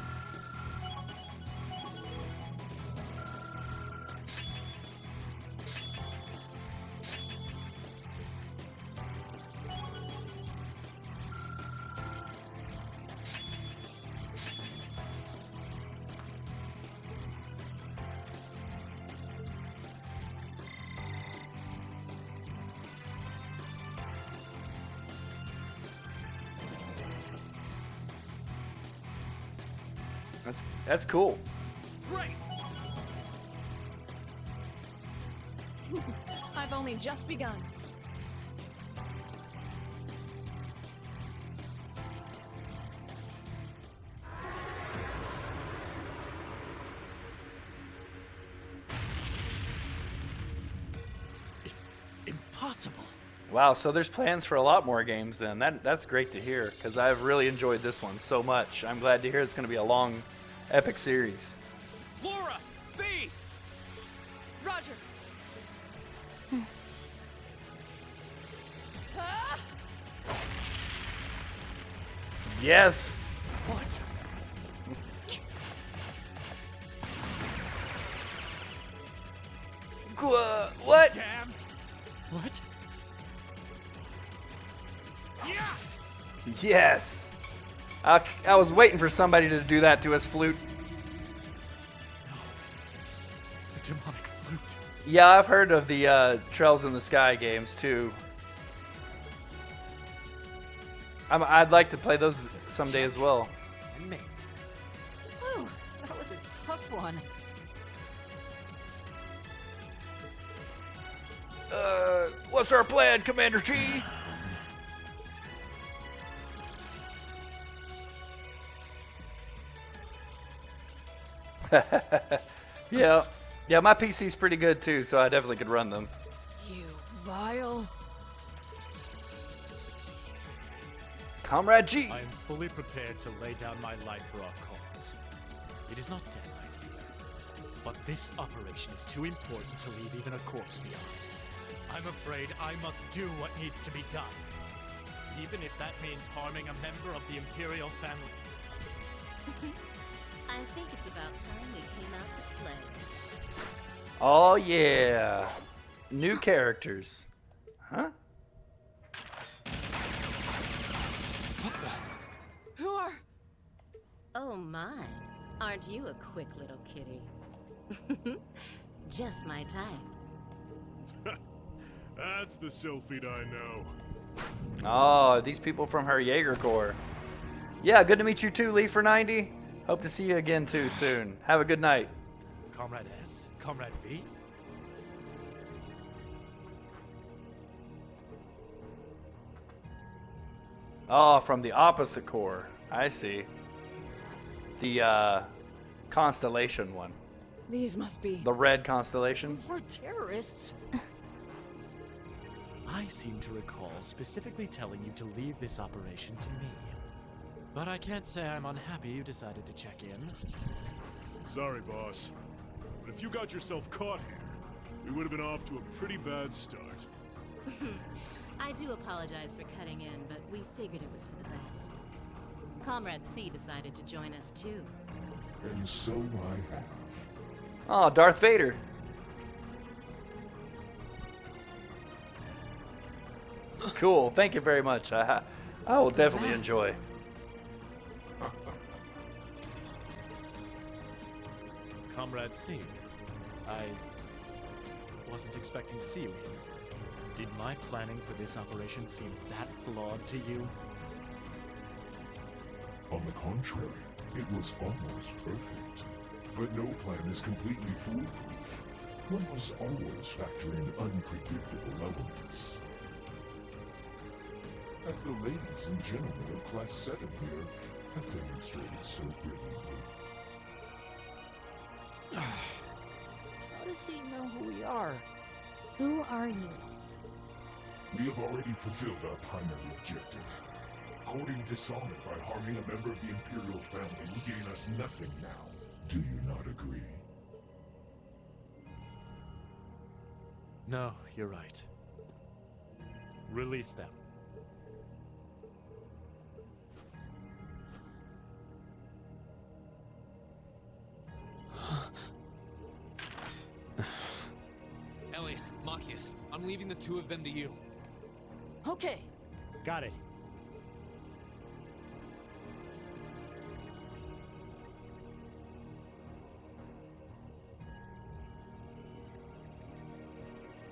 Speaker 1: That's cool.
Speaker 2: Great.
Speaker 5: I've only just begun.
Speaker 12: Impossible.
Speaker 1: Wow, so there's plans for a lot more games then. That's great to hear, because I've really enjoyed this one so much. I'm glad to hear it's going to be a long, epic series.
Speaker 2: Laura! V!
Speaker 5: Roger. Ah!
Speaker 1: Yes!
Speaker 12: What?
Speaker 1: What?
Speaker 12: Damn. What? Yeah!
Speaker 1: Yes! I was waiting for somebody to do that to us, Flute.
Speaker 12: No. The demonic flute.
Speaker 1: Yeah, I've heard of the Trails in the Sky games too. I'd like to play those someday as well.
Speaker 10: And mate.
Speaker 6: Whew, that was a tough one.
Speaker 1: What's our plan, Commander G? Yeah. Yeah, my PC's pretty good too, so I definitely could run them.
Speaker 5: You vile.
Speaker 1: Comrade G.
Speaker 10: I am fully prepared to lay down my life for our cause. It is not death I fear, but this operation is too important to leave even a corpse behind. I'm afraid I must do what needs to be done, even if that means harming a member of the Imperial family.
Speaker 4: I think it's about time we came out to play.
Speaker 1: Oh yeah. New characters. Huh?
Speaker 5: Who are...
Speaker 4: Oh my, aren't you a quick little kitty? Just my type.
Speaker 13: That's the Sylphid I know.
Speaker 1: Oh, these people from her Jaeger Corps. Yeah, good to meet you too, Lee for 90. Hope to see you again too soon. Have a good night.
Speaker 10: Comrade S? Comrade V?
Speaker 1: Oh, from the opposite corps. I see. The constellation one.
Speaker 5: These must be...
Speaker 1: The red constellation.
Speaker 6: We're terrorists.
Speaker 10: I seem to recall specifically telling you to leave this operation to me. But I can't say I'm unhappy you decided to check in.
Speaker 13: Sorry, boss. But if you got yourself caught here, we would have been off to a pretty bad start.
Speaker 4: I do apologize for cutting in, but we figured it was for the best. Comrade C decided to join us too.
Speaker 14: And so I have.
Speaker 1: Oh, Darth Vader. Cool. Thank you very much. I will definitely enjoy.
Speaker 10: Comrade C, I wasn't expecting to see you here. Did my planning for this operation seem that flawed to you?
Speaker 14: On the contrary, it was almost perfect. But no plan is completely foolproof. One must always factor in unpredictable elements. As the ladies and gentlemen of Class 7 here have demonstrated so brilliantly.
Speaker 6: How does he know who we are?
Speaker 7: Who are you?
Speaker 14: We have already fulfilled our primary objective. Courting dishonor by harming a member of the Imperial family will gain us nothing now. Do you not agree?
Speaker 10: No, you're right. Release them.
Speaker 2: Elliot, Machias, I'm leaving the two of them to you.
Speaker 6: Okay.
Speaker 10: Got it.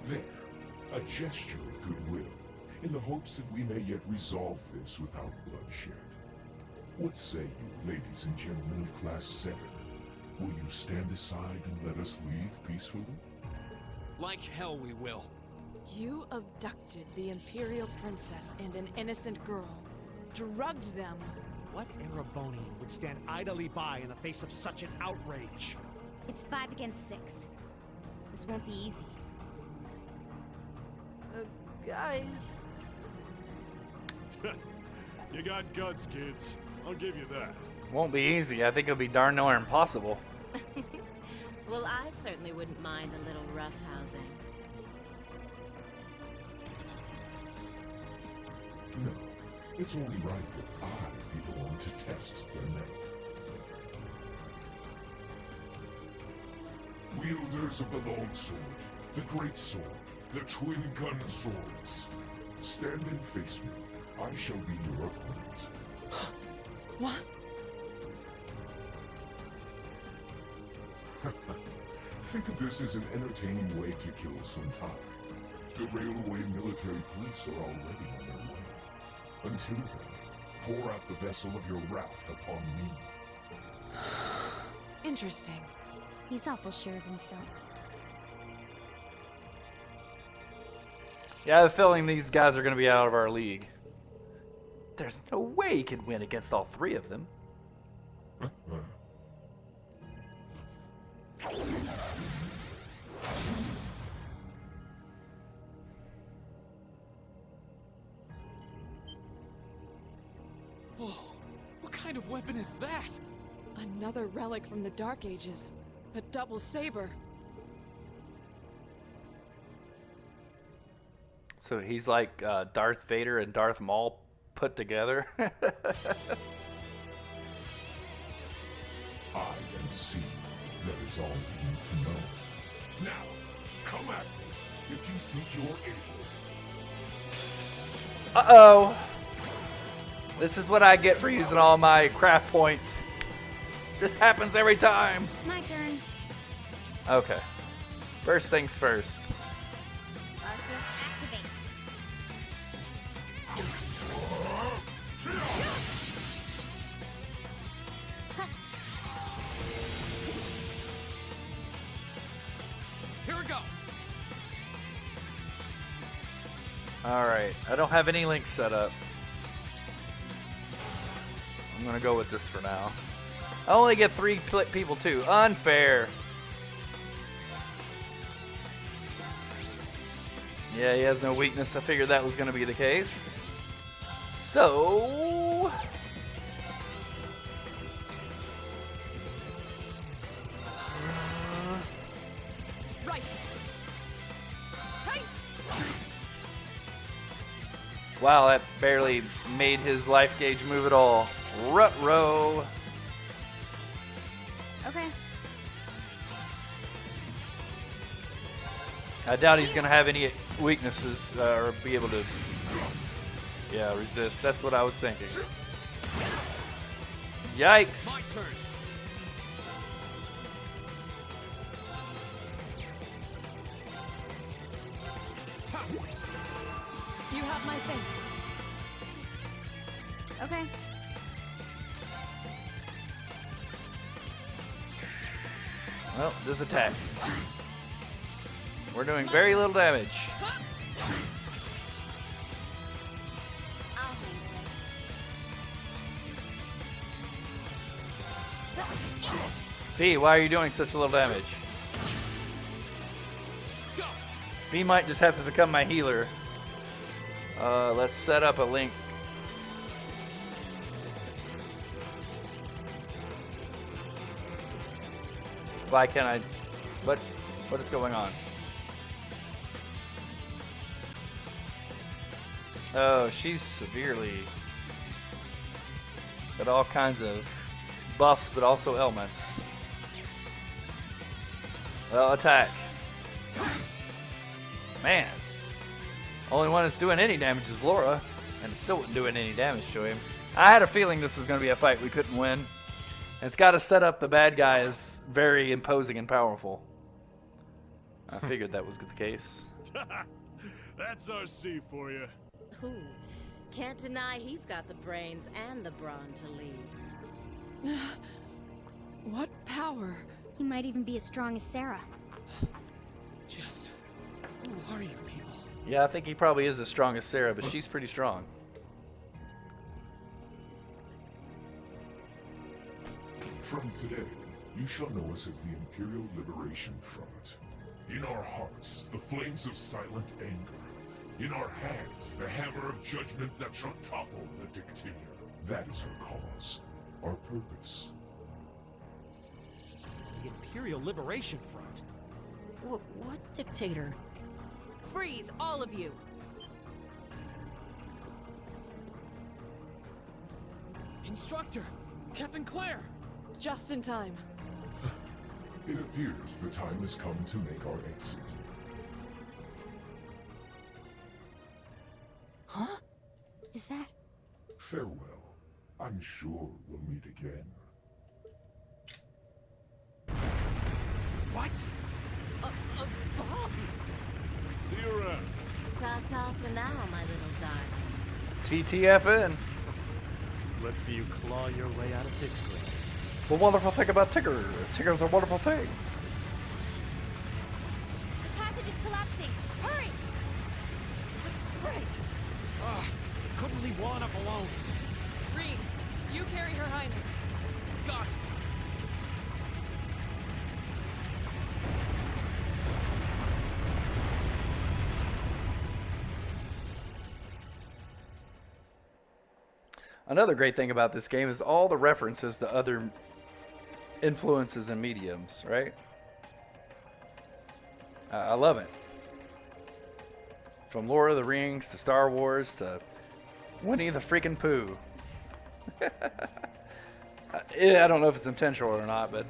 Speaker 14: There, a gesture of goodwill, in the hopes that we may yet resolve this without bloodshed. What say you, ladies and gentlemen of Class 7? Will you stand aside and let us leave peacefully?
Speaker 2: Like hell we will.
Speaker 5: You abducted the Imperial Princess and an innocent girl. Drugged them.
Speaker 8: What Erebonian would stand idly by in the face of such an outrage?
Speaker 7: It's 5 against 6. This won't be easy.
Speaker 6: Guys.
Speaker 13: You got guts, kids. I'll give you that.
Speaker 1: Won't be easy. I think it'll be darn near impossible.
Speaker 4: Well, I certainly wouldn't mind a little roughhousing.
Speaker 14: No, it's only right that I be the one to test their mettle. Wielders of the long sword, the great sword, the twin gun swords. Stand and face me. I shall be your opponent.
Speaker 5: What?
Speaker 14: Think of this as an entertaining way to kill some time. The railway military police are already on their way. Until then, pour out the vessel of your wrath upon me.
Speaker 5: Interesting.
Speaker 7: He's awful sure of himself.
Speaker 1: Yeah, I have a feeling these guys are going to be out of our league. There's no way he can win against all three of them.
Speaker 2: Whoa, what kind of weapon is that?
Speaker 5: Another relic from the Dark Ages. A double saber.
Speaker 1: So he's like Darth Vader and Darth Maul put together.
Speaker 14: I am C. That is all you need to know. Now, come at me if you think you're able.
Speaker 1: Uh-oh. This is what I get for using all my craft points. This happens every time.
Speaker 7: My turn.
Speaker 1: Okay. First things first.
Speaker 3: Arcus activate.
Speaker 2: Here we go.
Speaker 1: Alright. I don't have any links set up. I'm gonna go with this for now. I only get 3 people too. Unfair. Yeah, he has no weakness. I figured that was gonna be the case. So...
Speaker 5: Right. Hey.
Speaker 1: Wow, that barely made his life gauge move at all. Rut-row.
Speaker 7: Okay.
Speaker 1: I doubt he's going to have any weaknesses or be able to, yeah, resist. That's what I was thinking. Yikes.
Speaker 2: My turn.
Speaker 5: You have my thanks.
Speaker 7: Okay.
Speaker 1: Well, just attack. We're doing very little damage.
Speaker 3: I'll handle it.
Speaker 1: Fee, why are you doing such little damage? Fee might just have to become my healer. Let's set up a link. Why can't I? What is going on? Oh, she's severely got all kinds of buffs, but also ailments. Well, attack. Man. Only one that's doing any damage is Laura, and it still wasn't doing any damage to him. I had a feeling this was going to be a fight we couldn't win. And it's got to set up the bad guy as very imposing and powerful. I figured that was the case.
Speaker 13: That's our C for you.
Speaker 15: Ooh, can't deny he's got the brains and the brawn to lead.
Speaker 5: What power?
Speaker 7: He might even be as strong as Sarah.
Speaker 2: Just, who are you people?
Speaker 1: Yeah, I think he probably is as strong as Sarah, but she's pretty strong.
Speaker 14: From today, you shall know us as the Imperial Liberation Front. In our hearts, the flames of silent anger. In our hands, the hammer of judgment that shall topple the dictator. That is our cause, our purpose.
Speaker 8: The Imperial Liberation Front?
Speaker 6: What dictator?
Speaker 15: Freeze, all of you!
Speaker 2: Instructor! Captain Claire!
Speaker 5: Just in time.
Speaker 14: It appears the time has come to make our exit.
Speaker 7: Huh? Is that?
Speaker 14: Farewell. I'm sure we'll meet again.
Speaker 8: What?
Speaker 15: A bomb!
Speaker 13: See you around.
Speaker 15: Ta-ta for now, my little darlings.
Speaker 1: TTFN.
Speaker 10: Let's see you claw your way out of this grave.
Speaker 1: The wonderful thing about Tigger. Tigger's a wonderful thing.
Speaker 4: The passage is collapsing. Hurry!
Speaker 8: Right!
Speaker 12: I couldn't leave Juan up alone.
Speaker 5: Reed, you carry Her Highness.
Speaker 2: Got it.
Speaker 1: Another great thing about this game is all the references to other influences and mediums, right? I love it. From Lord of the Rings to Star Wars to Winnie the freaking Pooh. I don't know if it's intentional or not, but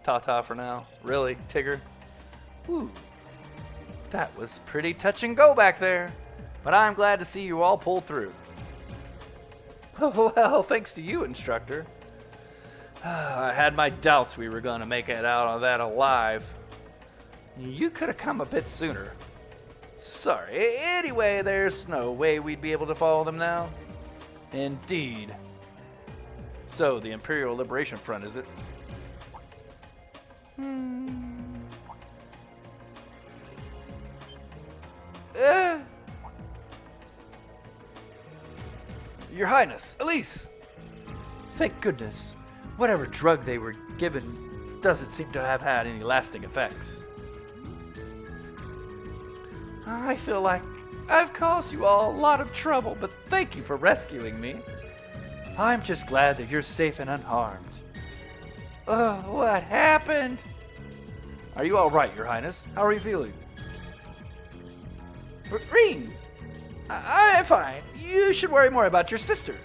Speaker 1: ta-ta for now. Really, Tigger? Whew. That was pretty touch and go back there. But I'm glad to see you all pull through. Oh, well, thanks to you, instructor. I had my doubts we were going to make it out of that alive. You could have come a bit sooner. Sorry. Anyway, there's no way we'd be able to follow them now. Indeed. So, the Imperial Liberation Front, is it? Your Highness, Elise! Thank goodness. Whatever drug they were given doesn't seem to have had any lasting effects. I feel like I've caused you all a lot of trouble, but thank you for rescuing me. I'm just glad that you're safe and unharmed. What happened? Are you all right, Your Highness? How are you feeling? Reen! I'm fine. You should worry more about your sister.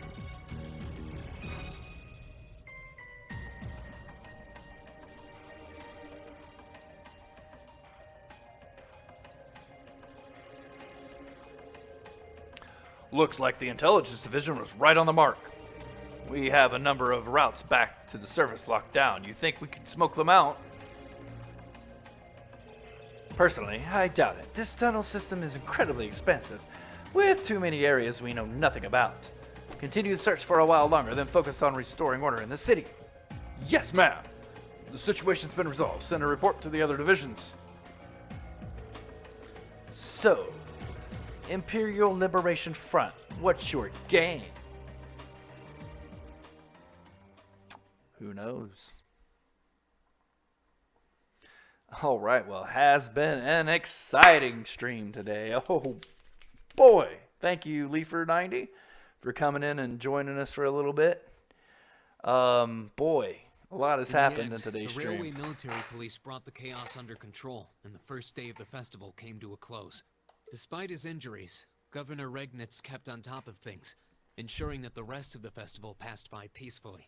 Speaker 1: Looks like the intelligence division was right on the mark. We have a number of routes back to the surface locked down. You think we could smoke them out? Personally, I doubt it. This tunnel system is incredibly expensive, with too many areas we know nothing about. Continue the search for a while longer, then focus on restoring order in the city. Yes, ma'am. The situation's been resolved. Send a report to the other divisions. So, Imperial Liberation Front, what's your game? Who knows? All right, well, has been an exciting stream today. Oh, boy. Thank you, Leafer90, for coming in and joining us for a little bit. Boy, a lot has happened in today's stream.
Speaker 2: The Railway Military Police brought the chaos under control, and the first day of the festival came to a close. Despite his injuries, Governor Regnitz kept on top of things, ensuring that the rest of the festival passed by peacefully.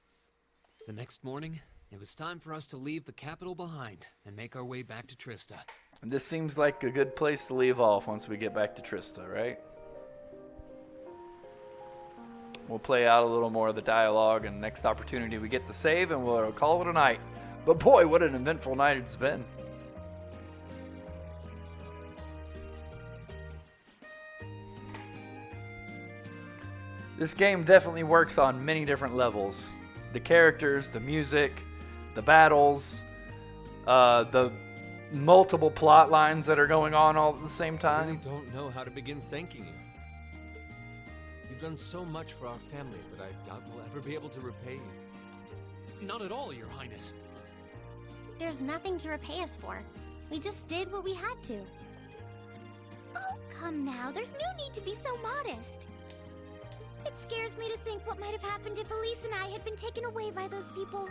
Speaker 2: The next morning, it was time for us to leave the capital behind and make our way back to Trista.
Speaker 1: And this seems like a good place to leave off once we get back to Trista, right? We'll play out a little more of the dialogue, and next opportunity we get to save, and we'll call it a night. But boy, what an eventful night it's been. This game definitely works on many different levels. The characters, the music, the battles, the multiple plot lines that are going on all at the same time.
Speaker 16: I really don't know how to begin thanking you. You've done so much for our family, but I doubt we'll ever be able to repay you.
Speaker 2: Not at all, Your Highness.
Speaker 3: There's nothing to repay us for. We just did what we had to. Oh, come now. There's no need to be so modest. It scares me to think what might have happened if Elise and I had been taken away by those people.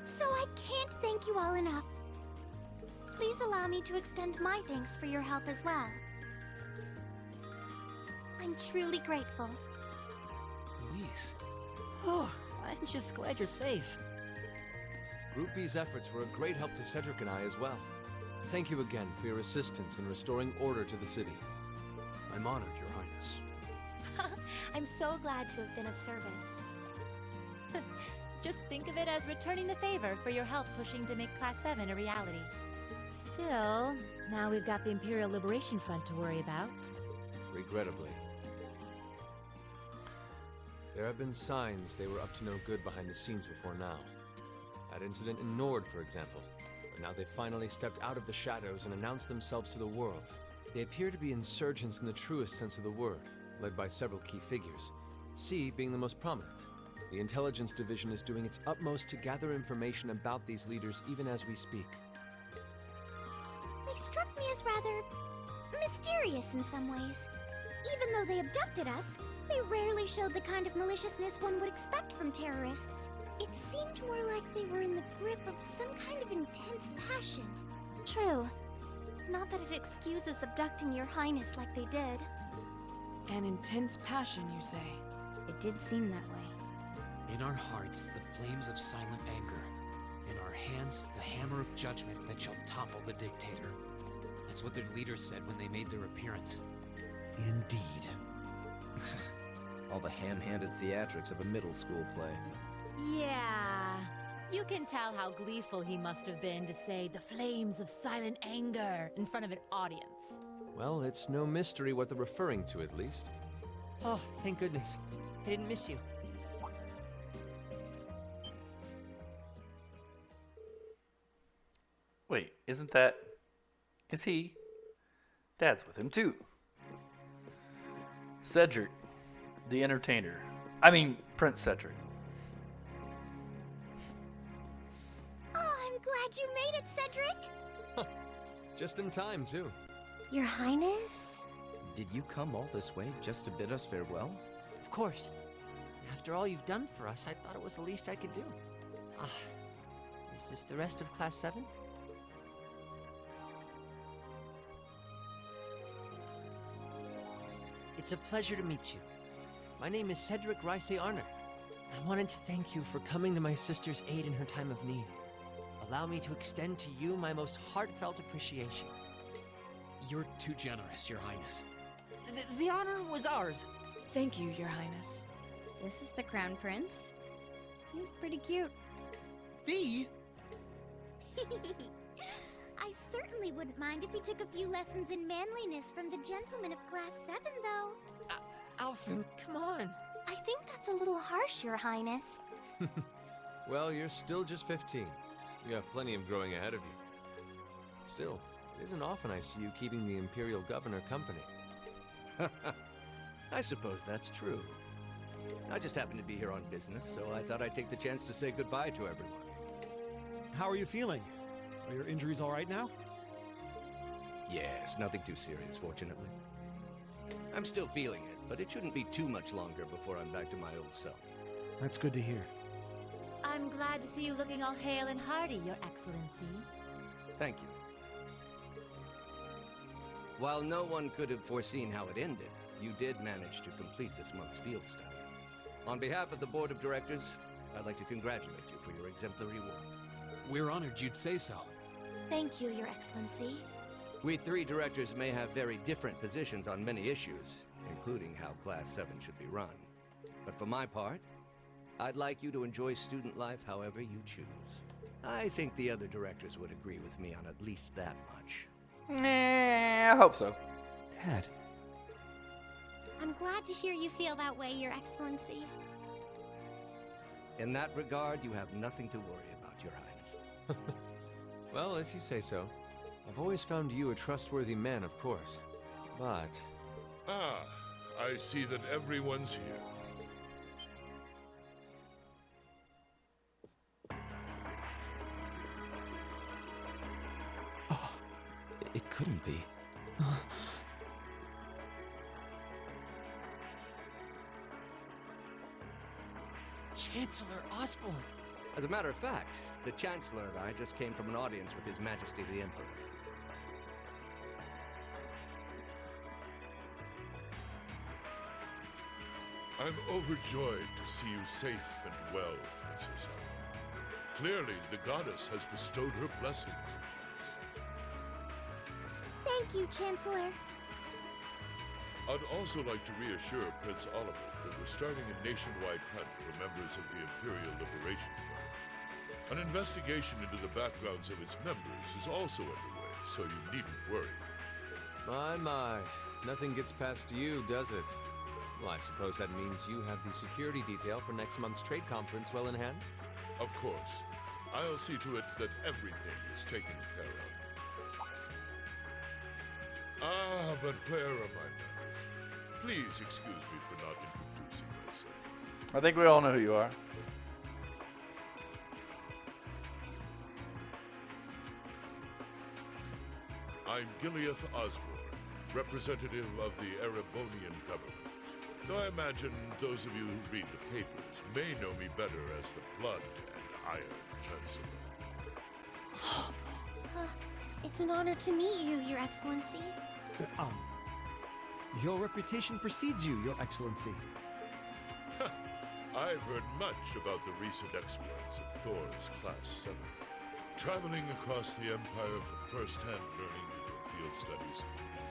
Speaker 3: So I can't thank you all enough. Please allow me to extend my thanks for your help as well. I'm truly grateful.
Speaker 2: Elise.
Speaker 6: Oh, I'm just glad you're safe.
Speaker 16: Group B's efforts were a great help to Cedric and I as well. Thank you again for your assistance in restoring order to the city.
Speaker 11: I'm honored, Your Highness.
Speaker 3: I'm so glad to have been of service.
Speaker 17: Just think of it as returning the favor for your help pushing to make Class 7 a reality. Still, now we've got the Imperial Liberation Front to worry about.
Speaker 16: Regrettably. There have been signs they were up to no good behind the scenes before now. That incident in Nord, for example. But now they've finally stepped out of the shadows and announced themselves to the world. They appear to be insurgents in the truest sense of the word, led by several key figures, C being the most prominent. The Intelligence Division is doing its utmost to gather information about these leaders even as we speak.
Speaker 7: They struck me as rather mysterious in some ways. Even though they abducted us, they rarely showed the kind of maliciousness one would expect from terrorists. It seemed more like they were in the grip of some kind of intense passion.
Speaker 3: True. Not that it excuses abducting your highness like they did.
Speaker 5: An intense passion, you say?
Speaker 7: It did seem that way.
Speaker 2: In our hearts, the flames of silent anger. In our hands, the hammer of judgment that shall topple the dictator. That's what their leaders said when they made their appearance.
Speaker 18: Indeed. All the ham-handed theatrics of a middle school play.
Speaker 17: Yeah. You can tell how gleeful he must have been to say the flames of silent anger in front of an audience.
Speaker 16: Well, it's no mystery what they're referring to, at least.
Speaker 8: Oh, thank goodness. I didn't miss you.
Speaker 1: Wait, isn't that... Is he? Dad's with him, too. Cedric, the entertainer. I mean, Prince Cedric.
Speaker 7: Oh, I'm glad you made it, Cedric!
Speaker 16: Just in time, too.
Speaker 7: Your Highness?
Speaker 18: Did you come all this way just to bid us farewell?
Speaker 8: Of course. After all you've done for us, I thought it was the least I could do. Is this the rest of Class 7? It's a pleasure to meet you. My name is Cedric Rice Arner. I wanted to thank you for coming to my sister's aid in her time of need. Allow me to extend to you my most heartfelt appreciation.
Speaker 2: You're too generous, Your Highness.
Speaker 8: The honor was ours.
Speaker 5: Thank you, Your Highness.
Speaker 7: This is the Crown Prince. He's pretty cute.
Speaker 8: Fee?
Speaker 7: I certainly wouldn't mind if he took a few lessons in manliness from the gentlemen of Class 7, though.
Speaker 8: Alphen, come on.
Speaker 3: I think that's a little harsh, Your Highness.
Speaker 16: Well, you're still just 15. You have plenty of growing ahead of you. Still, it isn't often I see you keeping the Imperial Governor company.
Speaker 11: I suppose that's true. I just happened to be here on business, so I thought I'd take the chance to say goodbye to everyone.
Speaker 19: How are you feeling? Are your injuries all right now?
Speaker 11: Yes, nothing too serious, fortunately. I'm still feeling it, but it shouldn't be too much longer before I'm back to my old self.
Speaker 19: That's good to hear.
Speaker 17: I'm glad to see you looking all hale and hearty, Your Excellency.
Speaker 11: Thank you. While no one could have foreseen how it ended, you did manage to complete this month's field study. On behalf of the Board of Directors, I'd like to congratulate you for your exemplary work.
Speaker 2: We're honored you'd say so.
Speaker 3: Thank you, Your Excellency.
Speaker 11: We three directors may have very different positions on many issues, including how Class 7 should be run. But for my part, I'd like you to enjoy student life however you choose. I think the other directors would agree with me on at least that much.
Speaker 1: I hope so.
Speaker 19: Dad.
Speaker 3: I'm glad to hear you feel that way, Your Excellency.
Speaker 11: In that regard, you have nothing to worry about, Your Highness.
Speaker 16: Well, if you say so. I've always found you a trustworthy man, of course. But...
Speaker 14: Ah, I see that everyone's here.
Speaker 18: It couldn't be.
Speaker 8: Chancellor Osborne!
Speaker 11: As a matter of fact, the Chancellor and I just came from an audience with His Majesty the Emperor.
Speaker 14: I'm overjoyed to see you safe and well, Princess Alpha. Clearly, the goddess has bestowed her blessings.
Speaker 7: Thank you, Chancellor.
Speaker 14: I'd also like to reassure Prince Oliver that we're starting a nationwide hunt for members of the Imperial Liberation Front. An investigation into the backgrounds of its members is also underway, so you needn't worry.
Speaker 16: My. Nothing gets past you, does it? Well, I suppose that means you have the security detail for next month's trade conference well in hand?
Speaker 14: Of course. I'll see to it that everything is taken care of. Ah, but where are my manners? Please excuse me for not introducing myself.
Speaker 1: I think we all know who you are.
Speaker 14: I'm Gileath Osborne, representative of the Erebonian government. Though I imagine those of you who read the papers may know me better as the Blood and Iron Chancellor.
Speaker 7: It's an honor to meet you, Your Excellency.
Speaker 19: Your reputation precedes you, Your Excellency.
Speaker 14: I've heard much about the recent exploits of Thor's Class 7. Traveling across the Empire for first-hand learning with your field studies,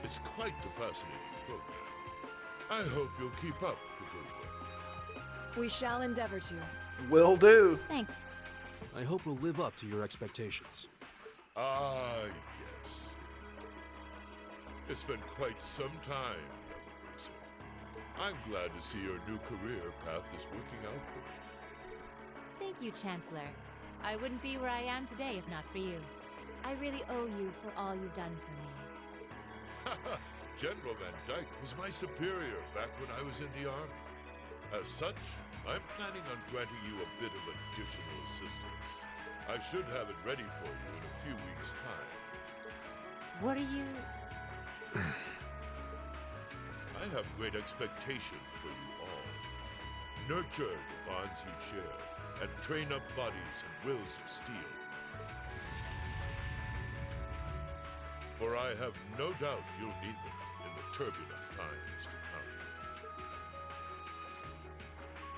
Speaker 14: it's quite the fascinating program. I hope you'll keep up the good work.
Speaker 5: We shall endeavor to.
Speaker 1: Will do.
Speaker 17: Thanks.
Speaker 19: I hope we'll live up to your expectations.
Speaker 14: Ah, yes. It's been quite some time, young Bracer. I'm glad to see your new career path is working out for you.
Speaker 17: Thank you, Chancellor. I wouldn't be where I am today if not for you. I really owe you for all you've done for me.
Speaker 14: General Van Dyke was my superior back when I was in the Army. As such, I'm planning on granting you a bit of additional assistance. I should have it ready for you in a few weeks' time.
Speaker 17: What are you...
Speaker 14: I have great expectations for you all. Nurture the bonds you share, and train up bodies and wills of steel. For I have no doubt you'll need them in the turbulent times to come.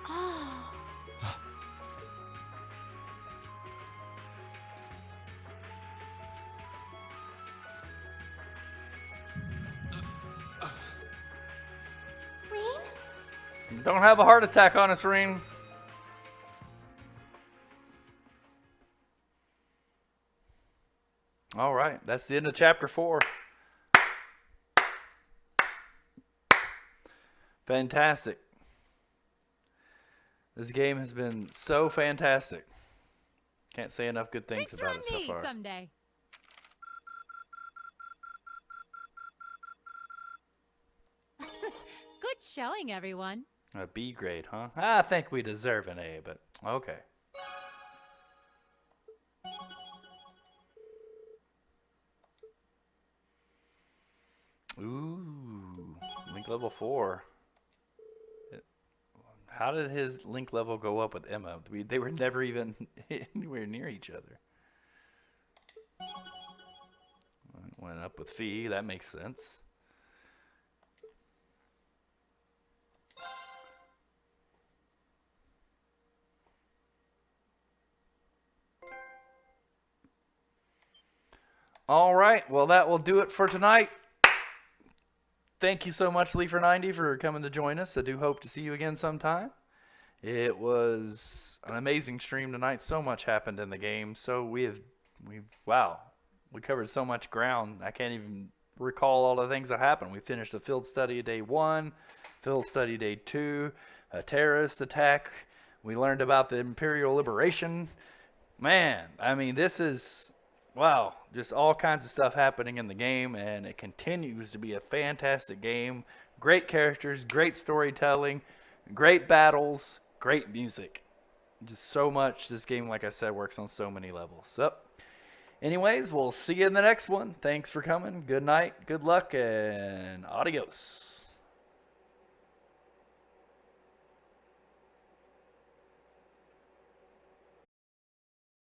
Speaker 7: Oh. Rain?
Speaker 1: Don't have a heart attack on us, Reen. All right, that's the end of chapter 4. Fantastic. This game has been so fantastic. Can't say enough good things about it so far.
Speaker 17: Someday. Good showing, everyone.
Speaker 1: A B grade, huh? I think we deserve an A, but okay. Ooh, link level 4. How did his link level go up with Emma? They were never even anywhere near each other. Went up with Fee, that makes sense. All right, well that will do it for tonight. Thank you so much, Leafer90, for coming to join us. I do hope to see you again sometime. It was an amazing stream tonight. So much happened in the game. So we covered so much ground. I can't even recall all the things that happened. We finished the field study day 1, field study day 2, a terrorist attack. We learned about the Imperial Liberation. Man, I mean, this is... wow, just all kinds of stuff happening in the game, and it continues to be a fantastic game. Great characters, great storytelling, great battles, great music. Just so much. This game, like I said, works on so many levels. So, anyways, we'll see you in the next one. Thanks for coming. Good night, good luck, and adios.